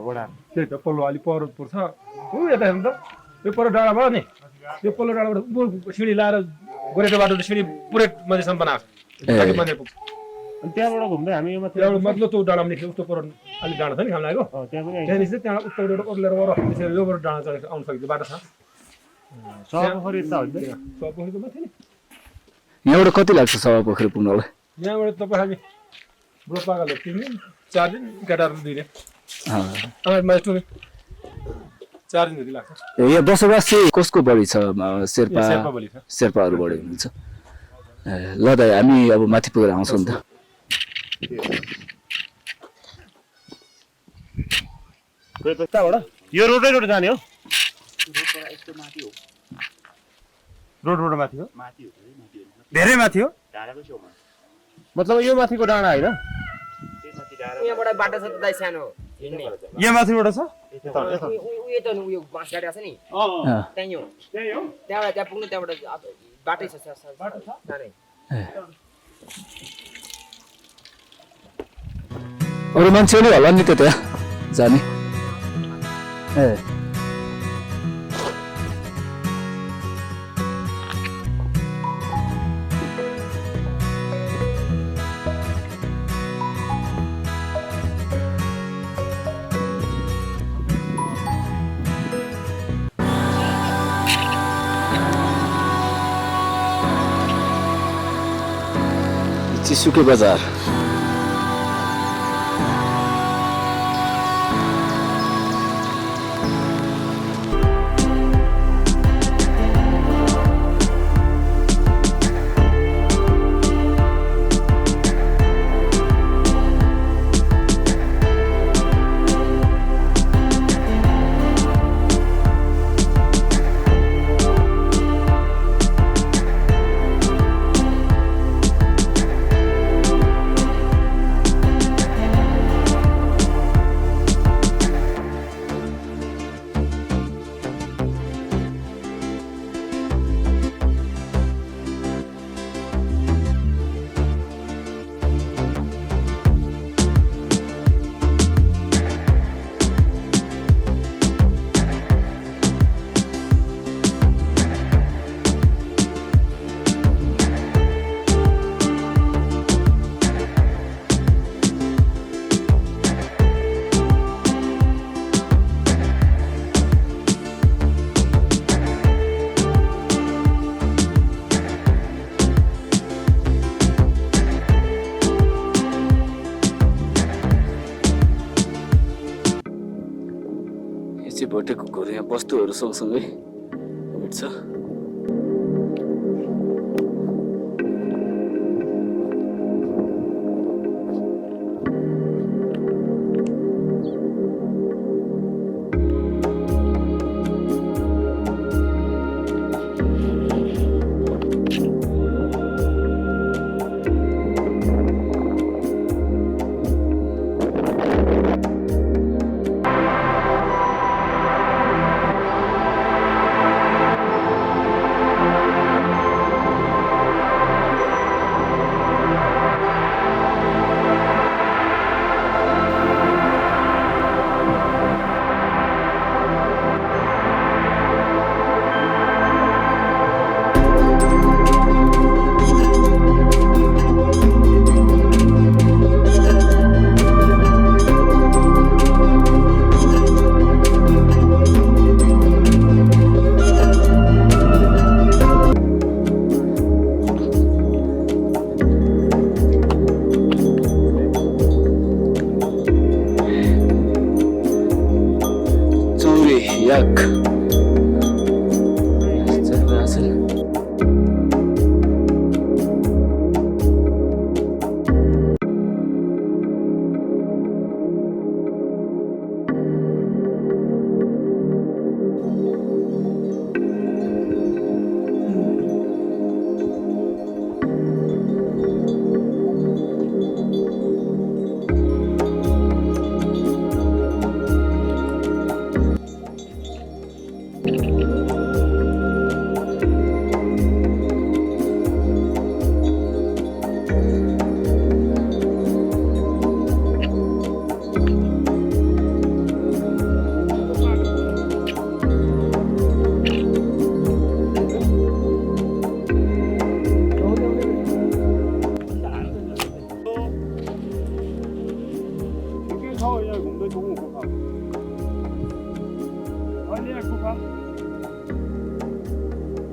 वडा त्यही त पल्लो अलिक पर पर्छ ऊ यता हेर्नु त यो पर डाँडाबाट नि यो पल्लो डाँडाबाट ऊ सिँढी लाएर गोरेटो बाटो सिँढी पुरै मन्दिरसम्म बनाएको छ मन्दिर पुग्छ अनि त्यहाँबाट घुम्दै हामी यो माथि त्यहाँबाट मतलब त्यो डाँडामा निस्क्यो उस्तो पर अलिक डाँडा छ नि खामलाको त्यहाँ पनि त्यहाँ निस्क्यो त्यहाँबाट उत्तर ओर्लेर वर त्यसरी योबाट डाँडा चढेर आउनु सकिन्छ बाटो छ सहपोखरी यता होइन पोखरीको माथि नि यहाँबाट कति लाग्छ सभा पोखरी पुग्नलाई यहाँबाट तपाईँ हामी बुढोपाकाले 3 दिन 4 दिन केटाहरू 2 दिन अँ, मैले टुमे 4 दिन जति लाग्छ ए, यहाँ बसोबास चाहिँ कसको बढी छ शेर्पा शेर्पा बोली छ शेर्पाहरू बढी हुनुहुन्छ ए, ल दाइ हामी अब माथि पुगेर आउँछौँ नि त यो रोड जाने हो रोडबाट माथि हो धेरै माथि हो मतलब यो माथिको डाँडा होइन यहाँबाट बाटो छ त दाइ सानो हिँड्ने यहाँ माथिबाट छ उयो त उयो बाँस गाडी छ नि अँ, त्यहीँ हो त्यहाँबाट त्यहाँ पुग्नु त्यहाँबाट बाटै छ सानै अरू मान्छे नै होला नि त त्यहाँ जाने ए चिसुके बजार भोटे कुकुर यहाँ वस्तुहरू सँगसँगै भेट्छ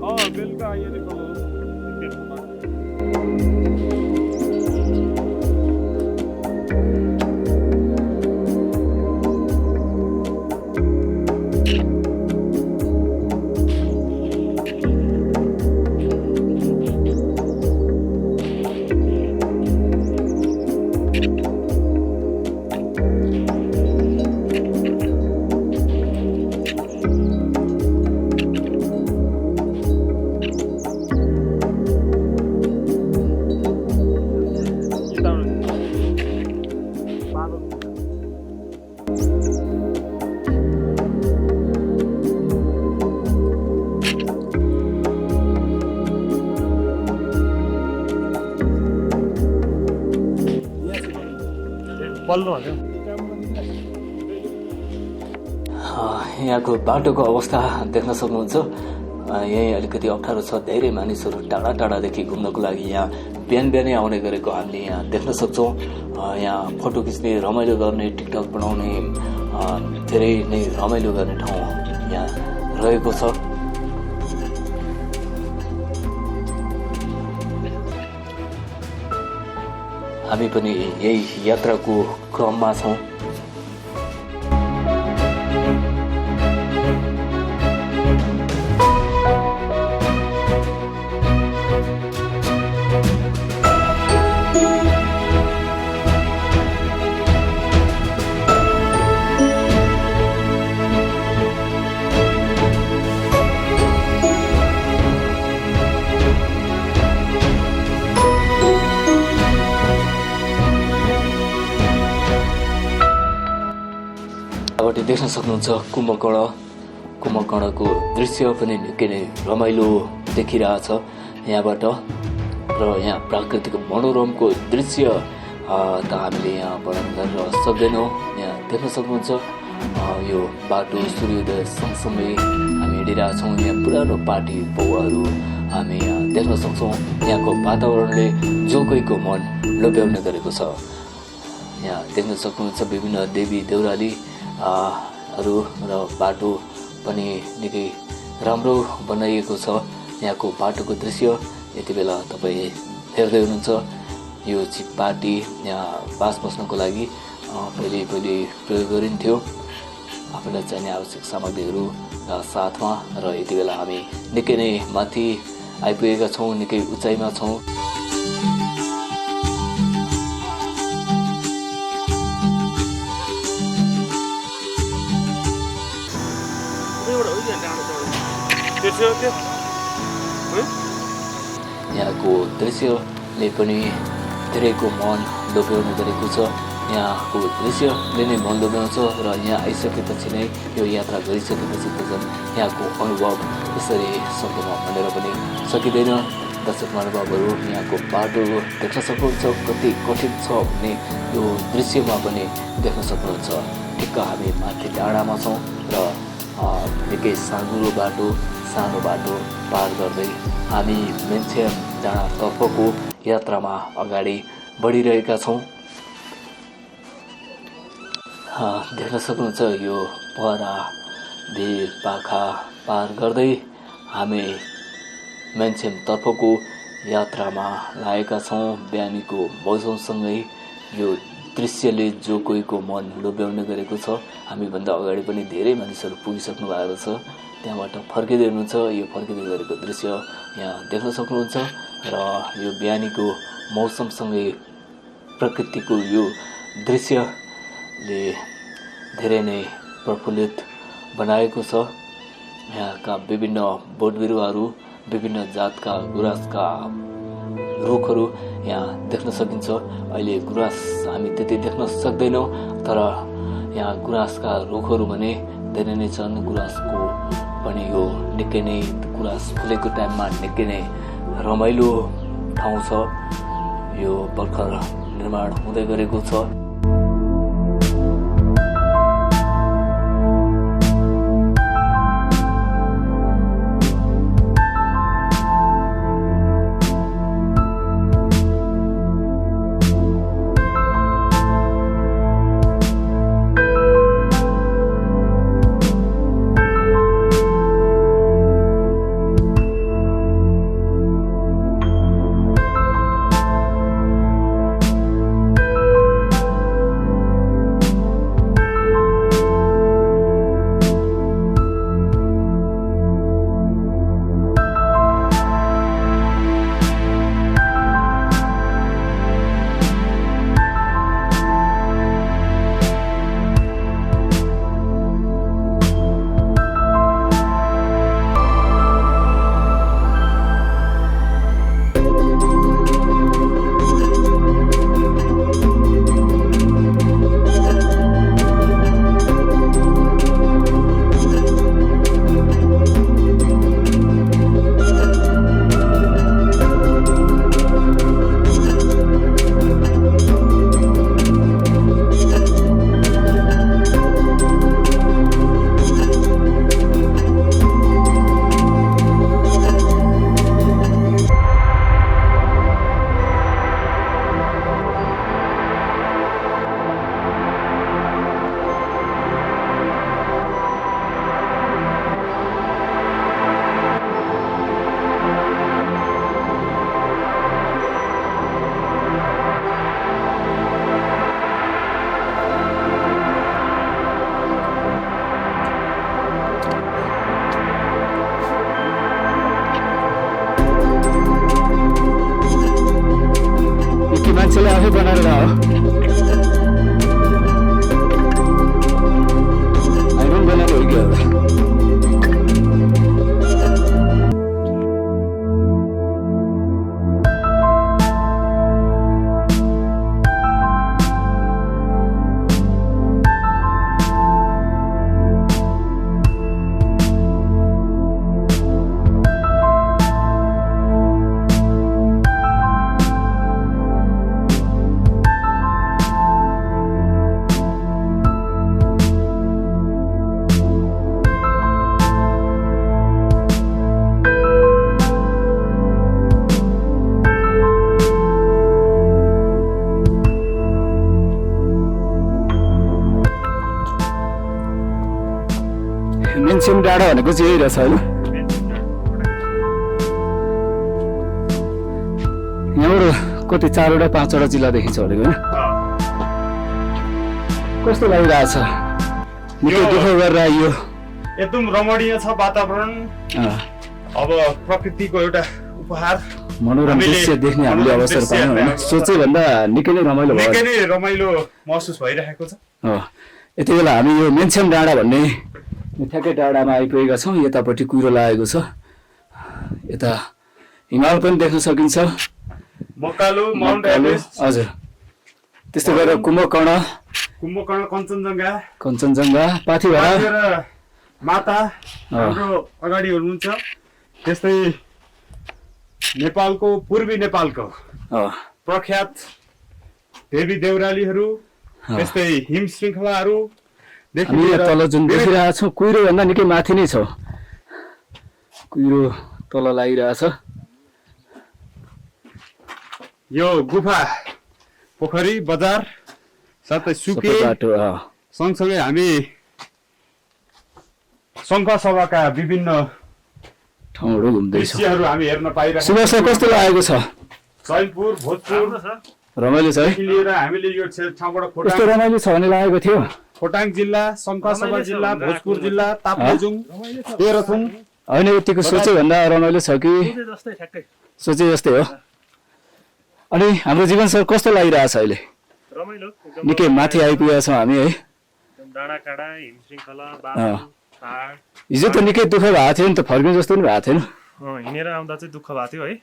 बेलुका आइएको पल्लो हाल्यो यहाँको बाटोको अवस्था देख्न सक्नुहुन्छ यही अलिकति अप्ठ्यारो छ धेरै मानिसहरू टाढा टाढादेखि घुम्नको लागि यहाँ बिहान बिहानै आउने गरेको हामीले यहाँ देख्न सक्छौँ यहाँ फोटो खिच्ने रमाइलो गर्ने टिकटक बनाउने धेरै नै रमाइलो गर्ने ठाउँ यहाँ रहेको छ हामी पनि यही यात्राको क्रममा छौँ देख्न सक्नुहुन्छ कुम्भकर्णको दृश्य पनि निकै नै रमाइलो देखिरहेछ यहाँबाट र यहाँ प्राकृतिक मनोरमको दृश्य त हामीले यहाँ वर्णन गर्न सक्दैनौँ यहाँ देख्न सक्नुहुन्छ यो बाटो सूर्योदय सँगसँगै हामी हिँडिरहेछौँ यहाँ पुरानो पार्टी पौवाहरू हामी यहाँ देख्न सक्छौँ यहाँको वातावरणले जो कोहीको मन लोभ्याउने गरेको छ यहाँ देख्न सक्नुहुन्छ विभिन्न देवी देउराली हरू र बाटो पनि निकै राम्रो बनाइएको छ यहाँको बाटोको दृश्य यति बेला तपाईँ हेर्दै हुनुहुन्छ यो चाहिँ पार्टी यहाँ बास बस्नको लागि पहिले प्रयोग गरिन्थ्यो आफूलाई चाहिने आवश्यक सामग्रीहरू साथमा र यति बेला हामी निकै नै माथि आइपुगेका छौँ निकै उचाइमा छौँ यहाँको दृश्यले पनि धेरैको मन लोभ्याउने गरेको छ यहाँको दृश्यले नै मन लोभ्याउँछ र यहाँ आइसकेपछि नै यो यात्रा गरिसकेपछि त झन् यहाँको अनुभव यसरी सकेन भनेर पनि सकिँदैन दर्शक महानुभावहरू यहाँको बाटो देख्न सक्नुहुन्छ कति कठिन छ भन्ने यो दृश्यमा पनि देख्न सक्नुहुन्छ ठिक्क हामी माथि डाँडामा छौँ र निकै साँघुरो बाटो सानो बाटो पार गर्दै हामी मेन्चेम डाँडातर्फको यात्रामा अगाडि बढिरहेका छौँ देख्न सक्नुहुन्छ यो पहरा भिर पाखा पार गर्दै हामी मेन्चेमतर्फको यात्रामा लागेका छौँ बिहानीको मौसमसँगै यो दृश्यले जो कोहीको मन लोभ्याउने गरेको छ हामीभन्दा अगाडि पनि धेरै मानिसहरू पुगिसक्नु भएको छ त्यहाँबाट फर्किँदै हुनुहुन्छ यो फर्किँदै गरेको दृश्य यहाँ देख्न सक्नुहुन्छ र यो बिहानीको मौसमसँगै प्रकृतिको यो दृश्यले धेरै नै प्रफुल्लित बनाएको छ यहाँका विभिन्न बोट बिरुवाहरू विभिन्न जातका गुराँसका रुखहरू यहाँ देख्न सकिन्छ अहिले गुराँस हामी त्यति देख्न सक्दैनौँ तर यहाँ गुराँसका रुखहरू भने धेरै नै छन् गुराँसको पनि यो निकै नै गुराँस फुलेको टाइममा निकै नै रमाइलो ठाउँ छ यो भर्खर निर्माण हुँदै गरेको छ मान्छेले आफै बनाएर हो हामी पनि बनाएको हो कि होला मेन्सेम डाँडा भनेको चाहिँ यही रहेछ होइन यहाँबाट कति 4वटा 5वटा जिल्ला देखिन्छ भनेको होइन कस्तो लागिरहेछ निकै दुःख गरेर आइयो एकदम रमणीय छ वातावरण अब प्रकृतिको एउटा उपहार मनोरम दृश्य देख्ने हामीले अवसर पायौँ होइन सोचे भन्दा निकै नै रमाइलो भयो निकै नै रमाइलो महसुस भइरहेको छ यति बेला हामी यो मेन्सेम डाँडा भन्ने ठ्याक्कै डाँडामा आइपुगेका छौँ यतापट्टि कुहिरो लागेको छ यता हिमाल पनि देख्न सकिन्छ मकालु माउन्ट एभरेस्ट हजुर त्यस्तै गरेर कुम्भकर्ण कञ्चनजङ्घा पाथिभरा माता हाम्रो अगाडि हुनुहुन्छ त्यस्तै नेपालको पूर्वी नेपालको प्रख्यात देवी देउरालीहरू त्यस्तै हिम श्रृङ्खलाहरू हामी यहाँ तल जुन देखिरहेको छौँ कुहिरो भन्दा निकै माथि नै छ कुहिरो तल लागिरहेछ यो गुफा पोखरी बजार साथै सुके बाटो सँगसँगै हामी सङ्घ सभाका विभिन्न ठाउँहरू घुम्दैछौँ दृश्यहरू हामी हेर्न पाइरहेका सुभाष कस्तो लागेको छ सैनपुर भोजपुर रमाइलो छ है लिएर हामीले यो ठाउँबाट कस्तो रमाइलो छ भन्ने लागेको थियो खोटाङ जिल्ला शङ्खसभा जिल्ला भोजपुर जिल्ला ताप्लेजुङ तेह्रथुम होइन यतिको सोचे भन्दा रमाइलो छ कि सोचे जस्तै हो अनि हाम्रो जीवन सर कस्तो लागिरहेछ अहिले रमाइलो निकै माथि आइपुगेका छौँ हामी है डाँडाकाँडा हिम श्रृङ्खला बाटो पहाड हिजो त निकै दुःख भएको थियो नि त फर्किनु जस्तो पनि भएको थिएन हिँडेर आउँदा चाहिँ दुःख भएको थियो है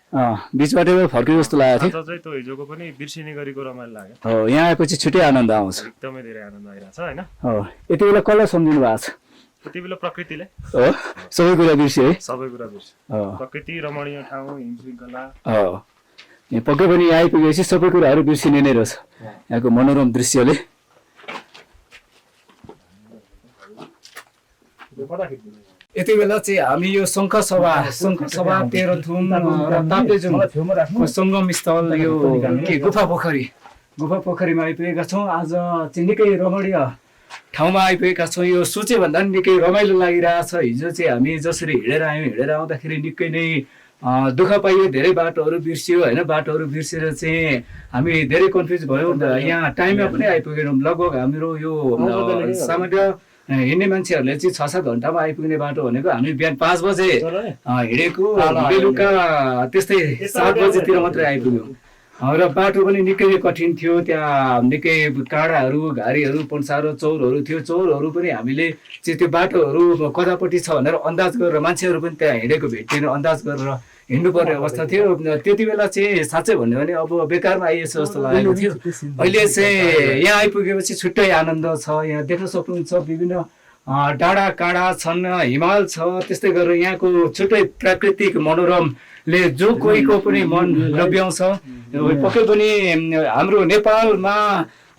बिचबाटै फर्किनु जस्तो लागेको थियो आज चाहिँ त्यो हिजोको पनि बिर्सिने गरेको रमाइलो लाग्यो हो यहाँ आएपछि छुट्टै आनन्द आउँछ एकदमै धेरै आनन्द आइरहेको छ होइन हो यति बेला कसलाई सम्झिनु भएको छ त्यति बेला प्रकृतिले हो सबै कुरा बिर्स्यो है सबै कुरा बिर्स्यो प्रकृति रमणीय ठाउँ हिम श्रृङ्खला हो यहाँ पक्कै पनि यहाँ आइपुगेपछि सबै कुराहरू बिर्सिने नै रहेछ यहाँको मनोरम दृश्यले यति बेला चाहिँ हामी यो शङ्खसभा तेह्रथुम र ताप्लेजुङको सङ्गम स्थल यो के गुफा पोखरीमा आइपुगेका छौँ आज चाहिँ निकै रमणीय ठाउँमा आइपुगेका छौँ यो सोचे भन्दा पनि निकै रमाइलो लागिरहेछ हिजो चाहिँ हामी जसरी हिँडेर आउँदाखेरि निकै नै दुःख पाइयो धेरै बाटोहरू बिर्सियो होइन बाटोहरू बिर्सेर चाहिँ हामी धेरै कन्फ्युज भयौँ यहाँ टाइममा पनि आइपुगेनौँ लगभग हाम्रो यो सामान्य हिँड्ने मान्छेहरूले चाहिँ 6-7 घन्टामा आइपुग्ने बाटो भनेको हामी बिहान 5 बजे हिँडेको बेलुका त्यस्तै 7 बजेतिर मात्रै आइपुग्यौँ र बाटो पनि निकै नै कठिन थियो त्यहाँ निकै काँडाहरू घारीहरू पन्सारो चौरहरू थियो चौरहरू पनि हामीले चाहिँ त्यो बाटोहरू कतापट्टि छ भनेर अन्दाज गरेर मान्छेहरू पनि त्यहाँ हिँडेको भेट्दैन अन्दाज गरेर हिँड्नुपर्ने अवस्था थियो त्यति बेला चाहिँ साँच्चै भन्यो भने अब बेकारमा आइएछ जस्तो लागेको थियो अहिले चाहिँ यहाँ आइपुगेपछि छुट्टै आनन्द छ यहाँ देख्न सक्नुहुन्छ विभिन्न डाँडा काँडा छन् हिमाल छ त्यस्तै गरेर यहाँको छुट्टै प्राकृतिक मनोरमले जो कोहीको पनि मन लभ्याउँछ पक्कै पनि हाम्रो नेपालमा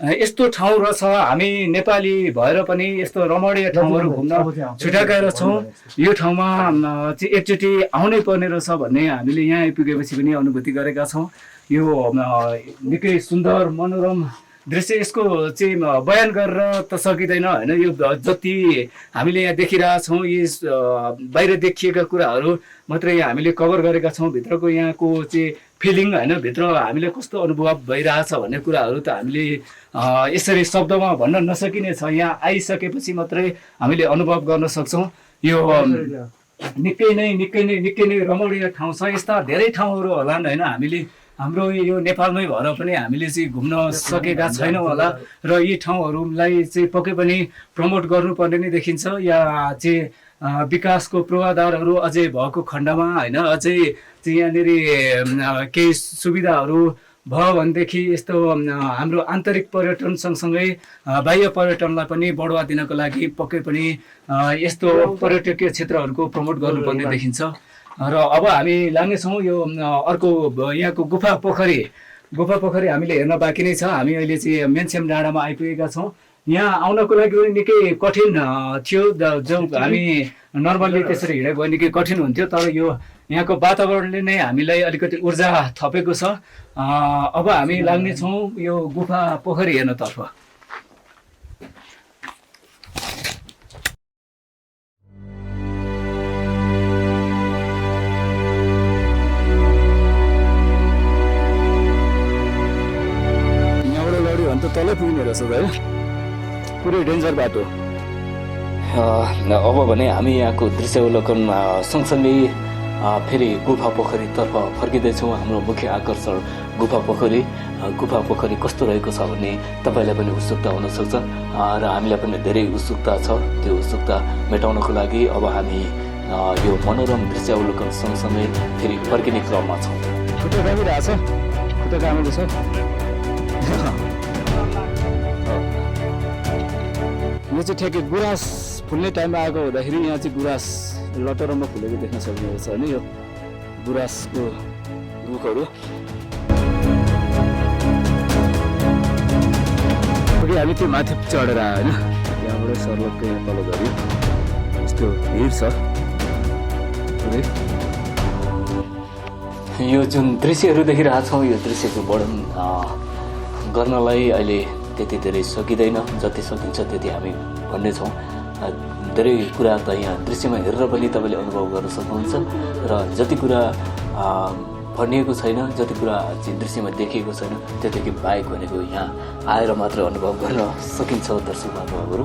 यस्तो ठाउँ रहेछ हामी नेपाली भएर पनि यस्तो रमणीय ठाउँहरू घुम्न छुट्याएका छौँ यो ठाउँमा चाहिँ एकचोटि आउनै पर्ने रहेछ भन्ने हामीले यहाँ आइपुगेपछि पनि अनुभूति गरेका छौँ यो निकै सुन्दर मनोरम दृश्य यसको चाहिँ बयान गरेर त सकिँदैन होइन यो जति हामीले यहाँ देखिरहेछौँ यस बाहिर देखिएका कुराहरू मात्रै हामीले कभर गरेका छौँ भित्रको यहाँको चाहिँ फिलिङ होइन भित्र हामीले कस्तो अनुभव भइरहेछ भन्ने कुराहरू त हामीले यसरी शब्दमा भन्न नसकिने छ यहाँ आइसकेपछि मात्रै हामीले अनुभव गर्न सक्छौँ यो निकै नै रमणीय ठाउँ छ यस्ता धेरै ठाउँहरू होलान् होइन हामीले हाम्रो यो नेपालमै भएर पनि हामीले चाहिँ घुम्न सकेका छैनौँ होला र यी ठाउँहरूलाई चाहिँ पक्कै पनि प्रमोट गर्नुपर्ने नै देखिन्छ या चाहिँ विकासको पूर्वाधारहरू अझै भएको खण्डमा होइन अझै चाहिँ यहाँनिर केही सुविधाहरू भयो भनेदेखि यस्तो हाम्रो आन्तरिक पर्यटन सँगसँगै बाह्य पर्यटनलाई पनि बढावा दिनको लागि पक्कै पनि यस्तो पर्यटकीय क्षेत्रहरूको प्रमोट गर्नुपर्ने देखिन्छ र अब हामी लाग्नेछौँ यो अर्को यहाँको गुफा पोखरी हामीले हेर्न बाँकी नै छ। हामी अहिले चाहिँ मेनसेम डाँडामा आइपुगेका छौँ। यहाँ आउनको लागि पनि निकै कठिन थियो, जो हामी नर्मल्ली त्यसरी हिँडेको भए निकै कठिन हुन्थ्यो, तर यो यहाँको वातावरणले नै हामीलाई अलिकति ऊर्जा थपेको छ। अब हामी लाग्नेछौँ यो गुफा पोखरी हेर्नतर्फ। तलै पुग्ने रहेछ है, पुरै डेन्जर बाटो। अब भने हामी यहाँको दृश्यावलोकन सँगसँगै फेरि गुफा पोखरीतर्फ फर्किँदैछौँ। हाम्रो मुख्य आकर्षण गुफा पोखरी कस्तो रहेको छ भन्ने तपाईँलाई पनि उत्सुकता हुनसक्छ र हामीलाई पनि धेरै उत्सुकता छ। त्यो उत्सुकता मेटाउनको लागि अब हामी यो मनोरम दृश्यावलोकन सँगसँगै फेरि फर्किने क्रममा छौँ। खुट्टा कामिरहेछ, खुट्टा कामेको छ। यो चाहिँ ठ्याक्कै गुराँस फुल्ने टाइममा आएको हुँदाखेरि यहाँ चाहिँ गुराँस लटरम्म फुलेको देख्न सक्नुहुन्छ होइन। यो गुराँसको रुखहरू हामी त्यो माथि चढेर आयो होइन, त्यहाँबाट सर्लक्कै यहाँ तल झऱ्यो। यस्तो भिड छ। यो जुन दृश्यहरू देखिरहेछौँ यो दृश्यको वर्णन गर्नलाई अहिले त्यति धेरै सकिँदैन, जति सकिन्छ त्यति हामी भन्नेछौँ। धेरै कुरा त यहाँ दृश्यमा हेरेर पनि तपाईँले अनुभव गर्न सक्नुहुन्छ र जति कुरा भनिएको छैन, जति कुरा चाहिँ दृश्यमा देखिएको छैन त्यतिकै बाहेक भनेको यहाँ आएर मात्र अनुभव गर्न सकिन्छ दर्शक महानुभावहरू।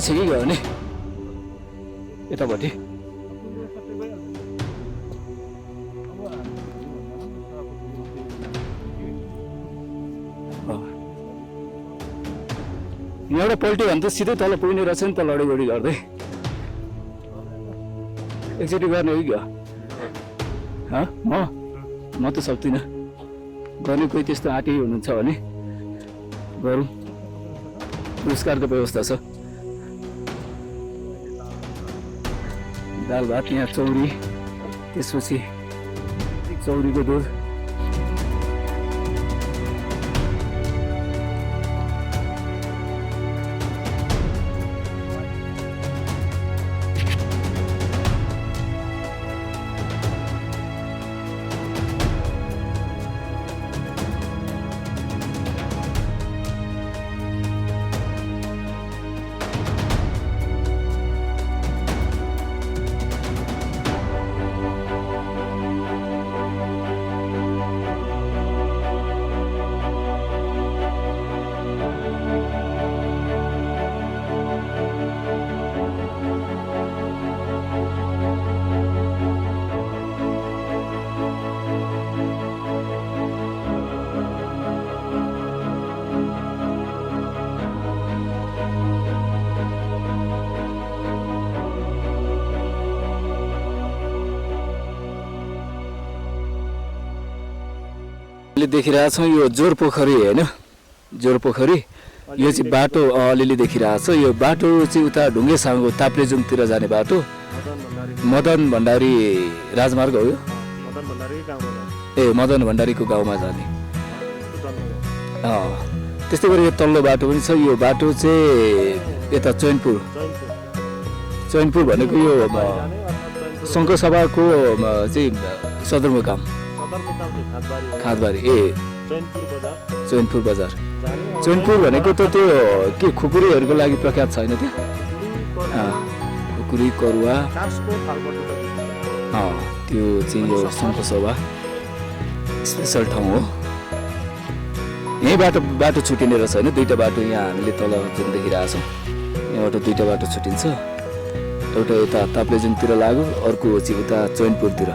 छ कि गयो भने यतापट्टि यहाँबाट पल्ट्यो भने त सिधै तल पुग्ने रहेछ नि त, लडीगडी गर्दै एकचोटि गर्ने हो कि क्या? म त सक्दिनँ गर्ने। कोही त्यस्तो आँटी हुनुहुन्छ भने गरौँ, पुरस्कारको व्यवस्था छ। दाल भात, यहाँ चौरी, त्यसपछि चौरीको दुध, देखिरहेछौँ यो जोर पोखरी होइन, जोर पोखरी। यो चाहिँ बाटो अलिअलि देखिरहेछ। यो बाटो चाहिँ उता ढुङ्गे साङ्गो ताप्लेजुङतिर जाने बाटो, मदन भण्डारी राजमार्ग हो यो। ए मदन भण्डारीको गाउँमा जाने। त्यस्तै गरी यो तल्लो बाटो पनि छ। यो बाटो चाहिँ यता चैनपुर चैनपुर भनेको यो सङ्घसभाको चाहिँ सदरमुकाम खादबारी ए चैनपुर बजार चैनपुर भनेको त त्यो के खुकुरीहरूको लागि प्रख्यात छैन त्यो खुकुरी करुवा त्यो चाहिँ यो सङ्घसभा स्पेसल ठाउँ हो यहीँबाट बाटो छुटिने रहेछ होइन दुईवटा बाटो यहाँ हामीले तल जुन देखिरहेको छौँ यहाँबाट दुईवटा बाटो छुटिन्छ एउटा यता ताप्लेजुङतिर लाग्यो अर्को चाहिँ उता चैनपुरतिर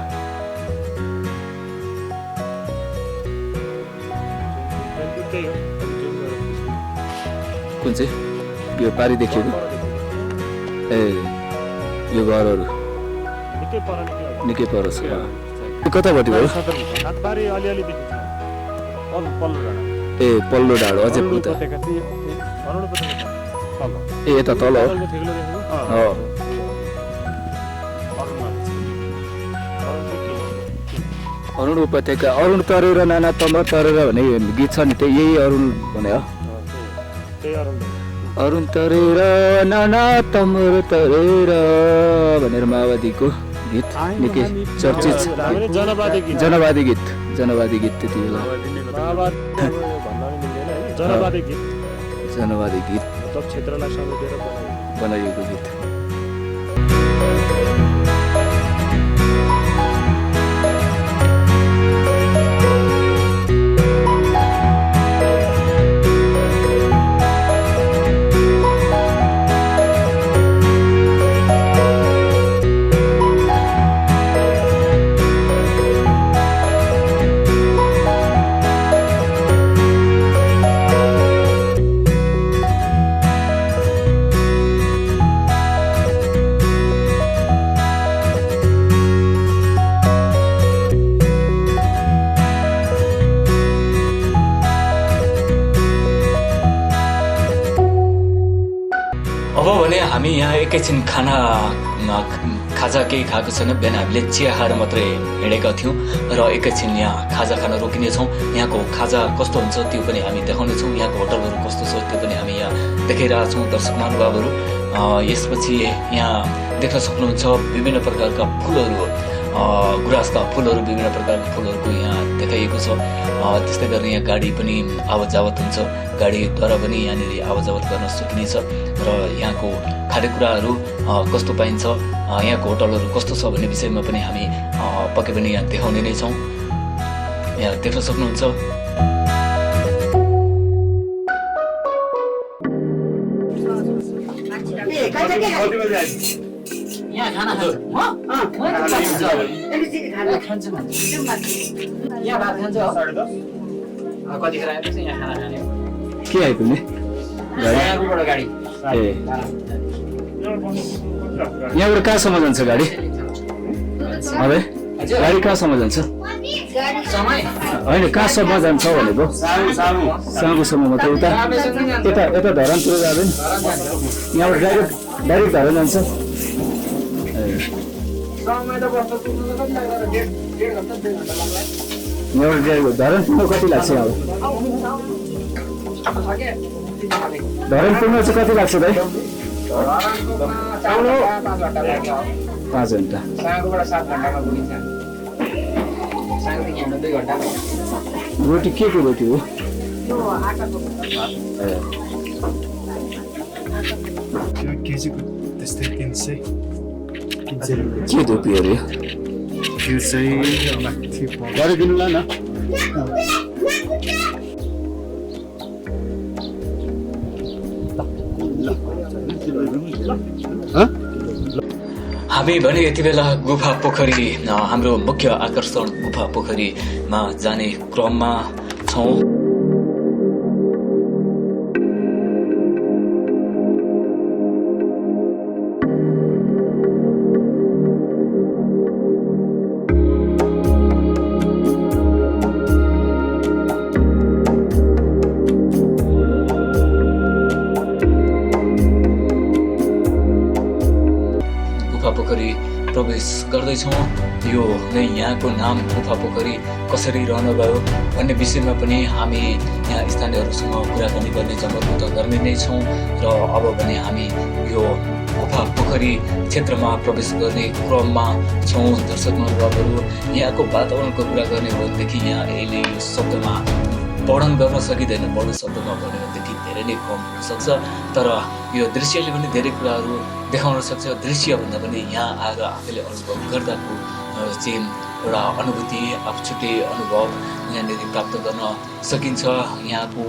कुन चाहिँ यो पारी देखिएको ए यो घरहरू निकै पर छ कतापट्टि भयो ए पल्लो डाँडो अझै उता ए यता तल हो अरुण उपत्यका अरुण तरेर नाना तम्बर तरेर भन्ने गीत छ नि त्यही यही अरुण भने हो अरुण तरेर नाना तम्बर तरेर भनेर माओवादीको गीत निकै चर्चित जनवादी गीत त्यति बेला जनवादी गीत क्षेत्रलाई समेटेर बनाइएको गीत हामी यहाँ एकैछिन खाजा केही खाएको छैन बिहान हामीले चिया खाएर मात्रै हिँडेका थियौँ र एकैछिन यहाँ खाजा खान रोकिनेछौँ यहाँको खाजा कस्तो हुन्छ त्यो पनि हामी देखाउनेछौँ यहाँको होटलहरू कस्तो छ त्यो पनि हामी यहाँ देखाइरहेका छौँ दर्शक महानुभावहरू यसपछि यहाँ देख्न सक्नुहुन्छ विभिन्न प्रकारका फुलहरू गुराँसका फुलहरू विभिन्न प्रकारका फुलहरूको यहाँ देखाइएको छ त्यस्तै गरेर यहाँ गाडी पनि आवत जावत हुन्छ गाडीद्वारा पनि यहाँनिर आवत जावत गर्न सकिनेछ र यहाँको खानेकुराहरू कस्तो पाइन्छ यहाँको होटलहरू कस्तो छ भन्ने विषयमा पनि हामी पक्कै पनि यहाँ देखाउने नै छौँ यहाँ देख्न सक्नुहुन्छ यहाँ खाना खान्छ यहाँ भात खान्छ कतिखेर आएपछि यहाँ खाना खाने के आइपुग्ने गाडी ए यहाँबाट कहाँसम्म जान्छ गाडी अरे गाडी कहाँसम्म जान्छ होइन कहाँसम्म जान्छ भनेको साँगोसम्म मात्रै उता यता धरानतिर जाँदैन यहाँबाट डाइरेक्ट धरान जान्छ धरान पुग्नु कति लाग्छ अब धरान पुग्नु चाहिँ कति लाग्छ भाइ 5 घन्टा रोटी के को रोटी हो केजीको त्यस्तै 300 के धोपी अरे त्यो चाहिँ गरिदिनु ल न हामी भने यति बेला गुफा पोखरी हाम्रो मुख्य आकर्षण गुफा पोखरीमा जाने क्रममा छौँ प्रवेश गर्दैछौँ। यो नै यहाँको नाम गुफा पोखरी कसरी रहन गयो भन्ने विषयमा पनि हामी यहाँ स्थानीयहरूसँग कुराकानी गर्ने जमर्को त गर्ने नै छौँ। र अब भने हामी यो गुफा पोखरी क्षेत्रमा प्रवेश गर्ने क्रममा छौँ। दर्शक महानुभावहरू, यहाँको वातावरणको कुरा गर्ने हो भनेदेखि यहाँ अहिले यो शब्दमा वर्णन गर्न सकिँदैन। वर्णन शब्दमा भन्यो भनेदेखि धेरै नै कम हुनसक्छ, तर यो दृश्यले पनि धेरै कुराहरू देखाउन सक्छ। दृश्य भन्दा पनि यहाँ आएर आफैले अनुभव गर्दाको चाहिँ एउटा अनुभूति, आफू छुट्टै अनुभव यहाँनिर प्राप्त गर्न सकिन्छ। यहाँको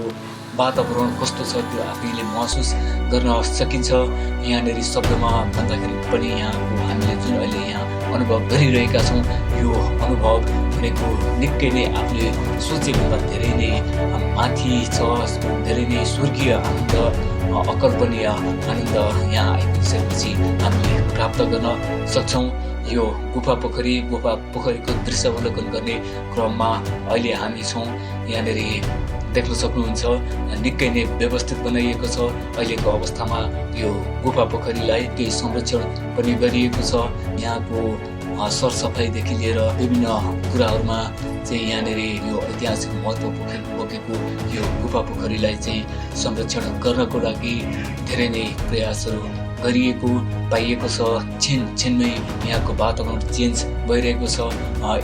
वातावरण कस्तो छ त्यो आफैले महसुस गर्न सकिन्छ। यहाँनिर शब्दमा भन्दाखेरि पनि यहाँको हामीले जुन अहिले यहाँ अनुभव गरिरहेका छौँ, यो अनुभव भनेको निकै नै आफूले सोचेभन्दा धेरै नै माथि छ। धेरै नै स्वर्गीय आनन्द, अकल्पनीय आनन्द यहाँ आइपुगिसकेपछि हामीले प्राप्त गर्न सक्छौँ। यो गुफा पोखरीको दृश्यावलोकन गर्ने क्रममा अहिले हामी छौँ। यहाँनिर देख्न सक्नुहुन्छ निकै नै व्यवस्थित बनाइएको छ। अहिलेको अवस्थामा यो गुफा पोखरीलाई केही संरक्षण पनि गरिएको छ। यहाँको सरसफाइदेखि लिएर विभिन्न कुराहरूमा चाहिँ यहाँनिर यो ऐतिहासिक महत्त्व बोकेको यो गुफा पोखरीलाई चाहिँ संरक्षण गर्नको लागि धेरै नै प्रयासहरू गरिएको पाइएको छ। छिनछिनमै यहाँको वातावरण चेन्ज भइरहेको छ।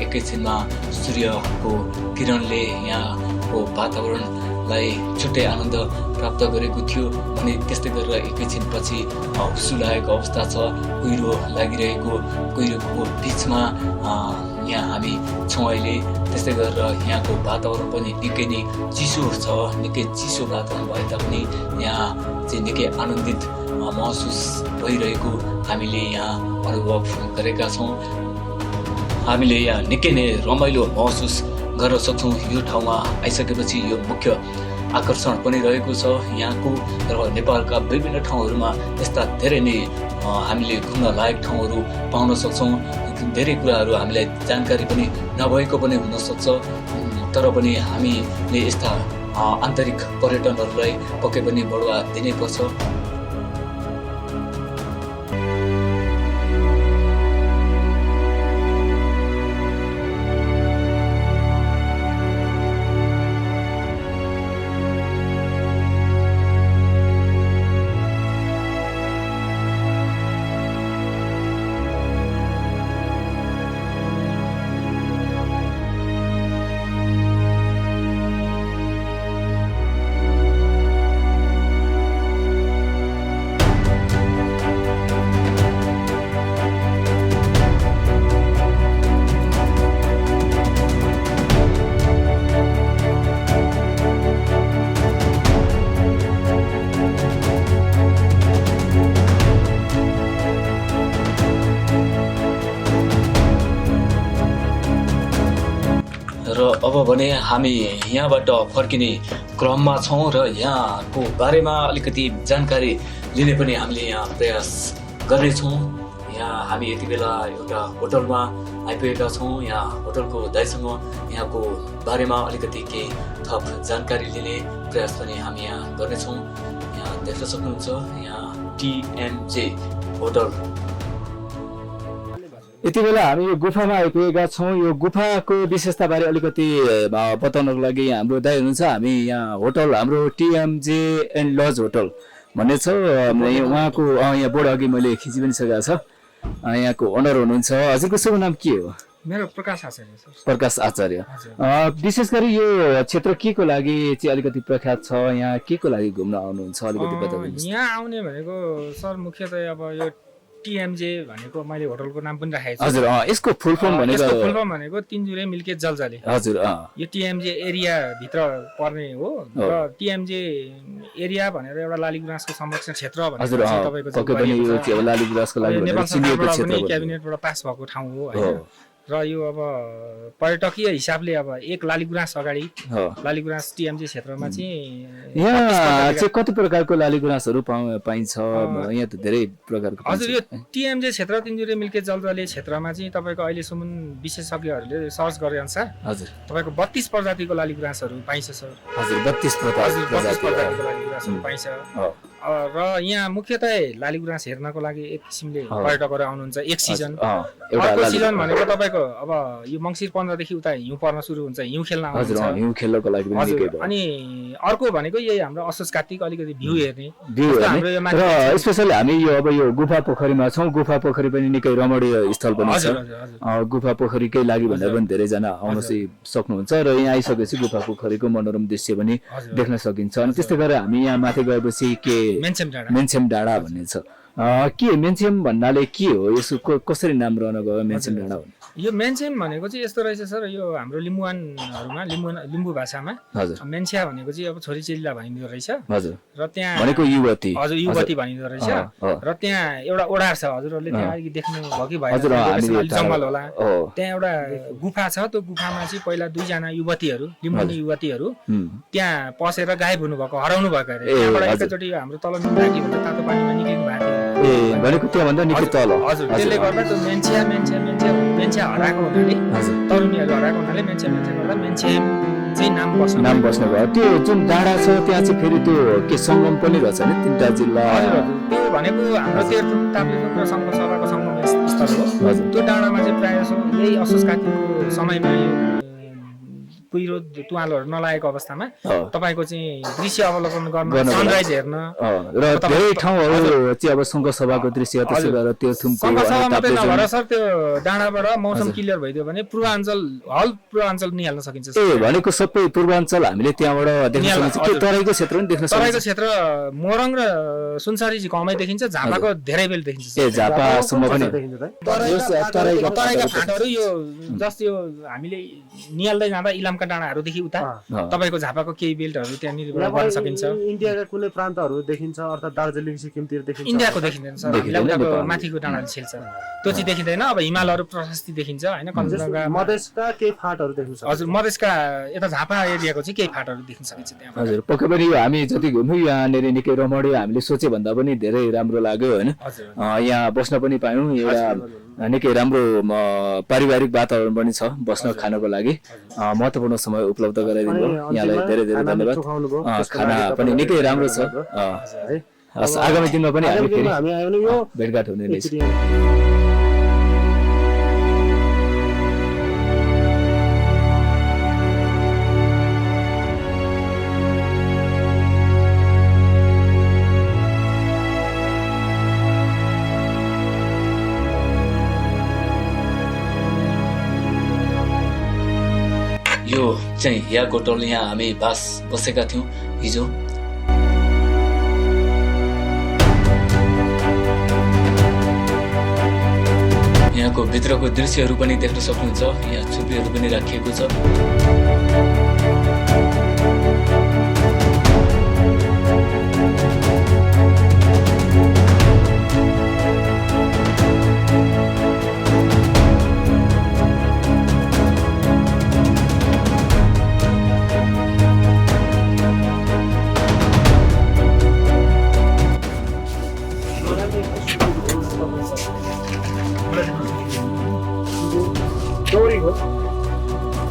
एकैछिनमा सूर्यको किरणले यहाँको वातावरणलाई छुट्टै आनन्द प्राप्त गरेको थियो भने त्यस्तै गरेर एकैछिनपछि हुस्सु लागेको अवस्था छ। कुहिरो लागिरहेको, कुहिरोको बिचमा यहाँ हामी छौँ अहिले। त्यस्तै गरेर यहाँको वातावरण पनि निकै नै चिसो छ। निकै चिसो वातावरण भए तापनि यहाँ चाहिँ निकै आनन्दित महसुस भइरहेको हामीले यहाँ अनुभव गरेका छौँ। हामीले यहाँ निकै नै रमाइलो महसुस गर्न सक्छौँ। यो ठाउँमा आइसकेपछि यो मुख्य आकर्षण पनि रहेको छ यहाँको। र नेपालका विभिन्न ठाउँहरूमा यस्ता धेरै नै हामीले घुम्न लायक ठाउँहरू पाउन सक्छौँ। धेरै कुराहरू हामीलाई जानकारी पनि नभएको पनि हुनसक्छ, तर पनि हामीले यस्ता आन्तरिक पर्यटनहरूलाई पक्कै पनि बढुवा दिनैपर्छ। र अब भने हामी यहाँबाट फर्किने क्रममा छौँ र यहाँको बारेमा अलिकति जानकारी लिने पनि हामीले यहाँ प्रयास गर्नेछौँ। यहाँ हामी यति बेला एउटा होटलमा आइपुगेका छौँ। यहाँ होटलको दाइसँग यहाँको बारेमा अलिकति केही थप जानकारी लिने प्रयास पनि हामी यहाँ गर्नेछौँ। यहाँ देख्न सक्नुहुन्छ यहाँ टिएमजे होटल। यति बेला हामी यो गुफामा आइपुगेका छौँ। यो गुफाको विशेषताबारे अलिकति बताउनको लागि हाम्रो दाइ हुनुहुन्छ। हामी यहाँ होटल हाम्रो टिएमजे एन्ड लज होटल भन्ने छ। उहाँको यहाँ बोर्ड अघि मैले खिची पनि सकेको छ। यहाँको ओनर हुनुहुन्छ। हजुरको शुभ नाम के हो? मेरो प्रकाश आचार्य सर। प्रकाश आचार्य। विशेष गरी यो क्षेत्र के को लागि चाहिँ अलिकति प्रख्यात छ? यहाँ के को लागि घुम्न आउनुहुन्छ अलिकति बताउनुहोस्। यहाँ आउने भनेको सर मुख्यतया अब यो टिएमजे भनेको मैले होटलको नाम पनि राखेको छु। हजुर, यसको फुल फर्म भनेको? यसको फुल फर्म भनेको तिनजुरे मिल्के जलजले। हजुर, यो टिएमजे एरिया भित्र पर्ने हो। र टिएमजे एरिया भनेर एउटा लालीगुराँसको संरक्षण क्षेत्र भनेर तपाईको चाहिँ लालीगुराँसको लागि नेपाल सरकारबाट पनि क्याबिनेटबाट पास भएको ठाउँ हो हैन। र यो अब पर्यटकीय हिसाबले अब एक लालीगुराँस अगाडि लालीगुराँस टिएमजे क्षेत्रमा चाहिँ यहाँ चाहिँ कति प्रकारको लालीगुराँसहरू पाइन्छ? यहाँ त धेरै प्रकारको। हजुर, यो टिएमजे क्षेत्र तिनजुरे मिल्के जलजले क्षेत्रमा चाहिँ तपाईँको अहिलेसम्म विशेषज्ञहरूले सर्च गरे अनुसार हजुर तपाईँको 32 प्रजातिको लालीगुराँसहरू पाइन्छ सर। हजुर, 32 प्रजातिको लालीगुराँसहरू पाइन्छ। र यहाँ मुख्यतः लालीगुराँस हेर्नको लागि एक किसिमले पर्यटकहरू आउनुहुन्छ एक सिजन। एउटा अर्को सिजन भनेको तपाईँको अब यो मङ्सिर 15 देखि उता हिउँ पर्न सुरु हुन्छ, हिउँ खेल्न हजुर आउनुहुन्छ। हिउँ खेल्नको लागि पनि निकै भयो। अनि अर्को भनेको यही हाम्रो असोज कार्तिक अलिकति भ्यू हेर्ने भ्यू जस्तो हाम्रो यो हेर्ने र स्पेसली हामी यो अब यो गुफा पोखरीमा छौँ। गुफा पोखरी पनि निकै रमणीय स्थल पनि छ। गुफा पोखरीकै लागि भनेर पनि धेरैजना आउन सक्नुहुन्छ र यहाँ आइसकेपछि गुफा पोखरीको मनोरम दृश्य पनि देख्न सकिन्छ। अनि त्यस्तै गरेर हामी यहाँ माथि गएपछि के मेन्सेम डाँडा भन्ने छ। के मेन्सेम भन्नाले के हो, यसको कसरी नाम रहन गयो मेन्सेम डाँडा भन्ने? यो मेन्सेम भनेको चाहिँ यस्तो रहेछ सर, यो हाम्रो लिम्बुवानहरूमा लिम्बू भाषामा मेन्स्या भनेको चाहिँ अब छोरी चेलीलाई भनिँदो रहेछ। हजुर र त्यहाँ भनेको युवती, हजुर युवती भनिँदो रहेछ। र त्यहाँ एउटा ओडार छ, हजुरहरूले त्यहाँ अलिकति देख्नु भयो कि भएन, जङ्गल होला। त्यहाँ एउटा गुफा छ, त्यो गुफामा चाहिँ पहिला 2 जना युवतीहरू लिम्बुनी युवतीहरू त्यहाँ पसेर गायब हुनुभएको, हराउनु भएको अरे। त्यहाँबाट एकैचोटि हाम्रो तल नुनढाकी भन्दा तातो पानीमा निक्लिनु भएको थियो। भनेको त्योभन्दा निकै तल। हजुर त्यसले गर्दा त्यो मेन्स्या हराएको हुनाले, तरुणीहरू हराएको हुनाले मेन्स्या गर्दा मेन्सेम चाहिँ नाम बस्नु भयो। त्यो जुन डाँडा छ त्यहाँ चाहिँ फेरि त्यो के सङ्गम पनि रहेछ नि 3टा जिल्ला? त्यो भनेको हाम्रो तेह्रथुम ताप्लेजुङ र सङ्घ सभाको सङ्गम स्थल हो। त्यो डाँडामा चाहिँ प्रायः यही असोज कार्तिकको समयमा यो कुहिरो तुवालोहरू नलागेको अवस्थामा तपाईँको चाहिँ दृश्य अवलोकन गर्न, सनराइज हेर्न र धेरै ठाउँहरू चाहिँ अब सङ्घ सभाको दृश्य त्यसै गरेर त्यो थुम्को सङ्घ सभा मात्रै नभएर सर त्यो डाँडाबाट मौसम क्लियर भइदियो भने पूर्वाञ्चल निहाल्न सकिन्छ। भनेको सबै पूर्वाञ्चल हामीले त्यहाँबाट देख्न सकिन्छ। के तराईको क्षेत्र पनि देख्न सकिन्छ? तराईको क्षेत्र मोरङ र सुनसरी चाहिँ कमै देखिन्छ, झापाको धेरै बेल देखिन्छ। झापासम्म पनि तराईका फाँटहरू यो जस्तो यो हामीले निहाल्दै जाँदा इलामका डाँडाहरूदेखि उता तपाईको झापाको केही बेल्टहरू त्यहाँनिर गर्न सकिन्छ। इन्डियाका कुनै प्रान्तहरू देखिन्छ, अर्थात् दार्जिलिङ सिक्किमतिर देखिन्छ? इन्डियाको देखिँदैन सर, इलामकाको माथिको डाँडाले छेल्छ, त्यो चाहिँ देखिँदैन। अब हिमालहरू प्रशस्ति देखिन्छ हैन, कञ्चनजङ्घा मधेसका केही फाँटहरू देख्न सकिन्छ। हजुर मधेसका यता झापा एरियाको चाहिँ केही फाँटहरू देख्न सकिन्छ त्यहाँ। हजुर पक्कै पनि हामी जति घुम्यौँ यहाँनिर निकै रमणीय, हामीले सोचे भन्दा पनि धेरै राम्रो लाग्यो हैन। यहाँ बस्न पनि पायौँ, एउटा निकै राम्रो पारिवारिक वातावरण पनि छ बस्न खानको लागि। महत्त्वपूर्ण समय उपलब्ध गराइदिनु भयो, यहाँलाई धेरै धेरै धन्यवाद। खाना पनि निकै राम्रो छ। आगामी दिनमा पनि हामी फेरि भेटघाट हुने नै छ। यो चाहिँ यहाँको टोल, यहाँ हामी बसेका थियौँ हिजो। यहाँको भित्रको दृश्यहरू पनि देख्न सक्नुहुन्छ, यहाँ छुप्रीहरू पनि राखिएको छ।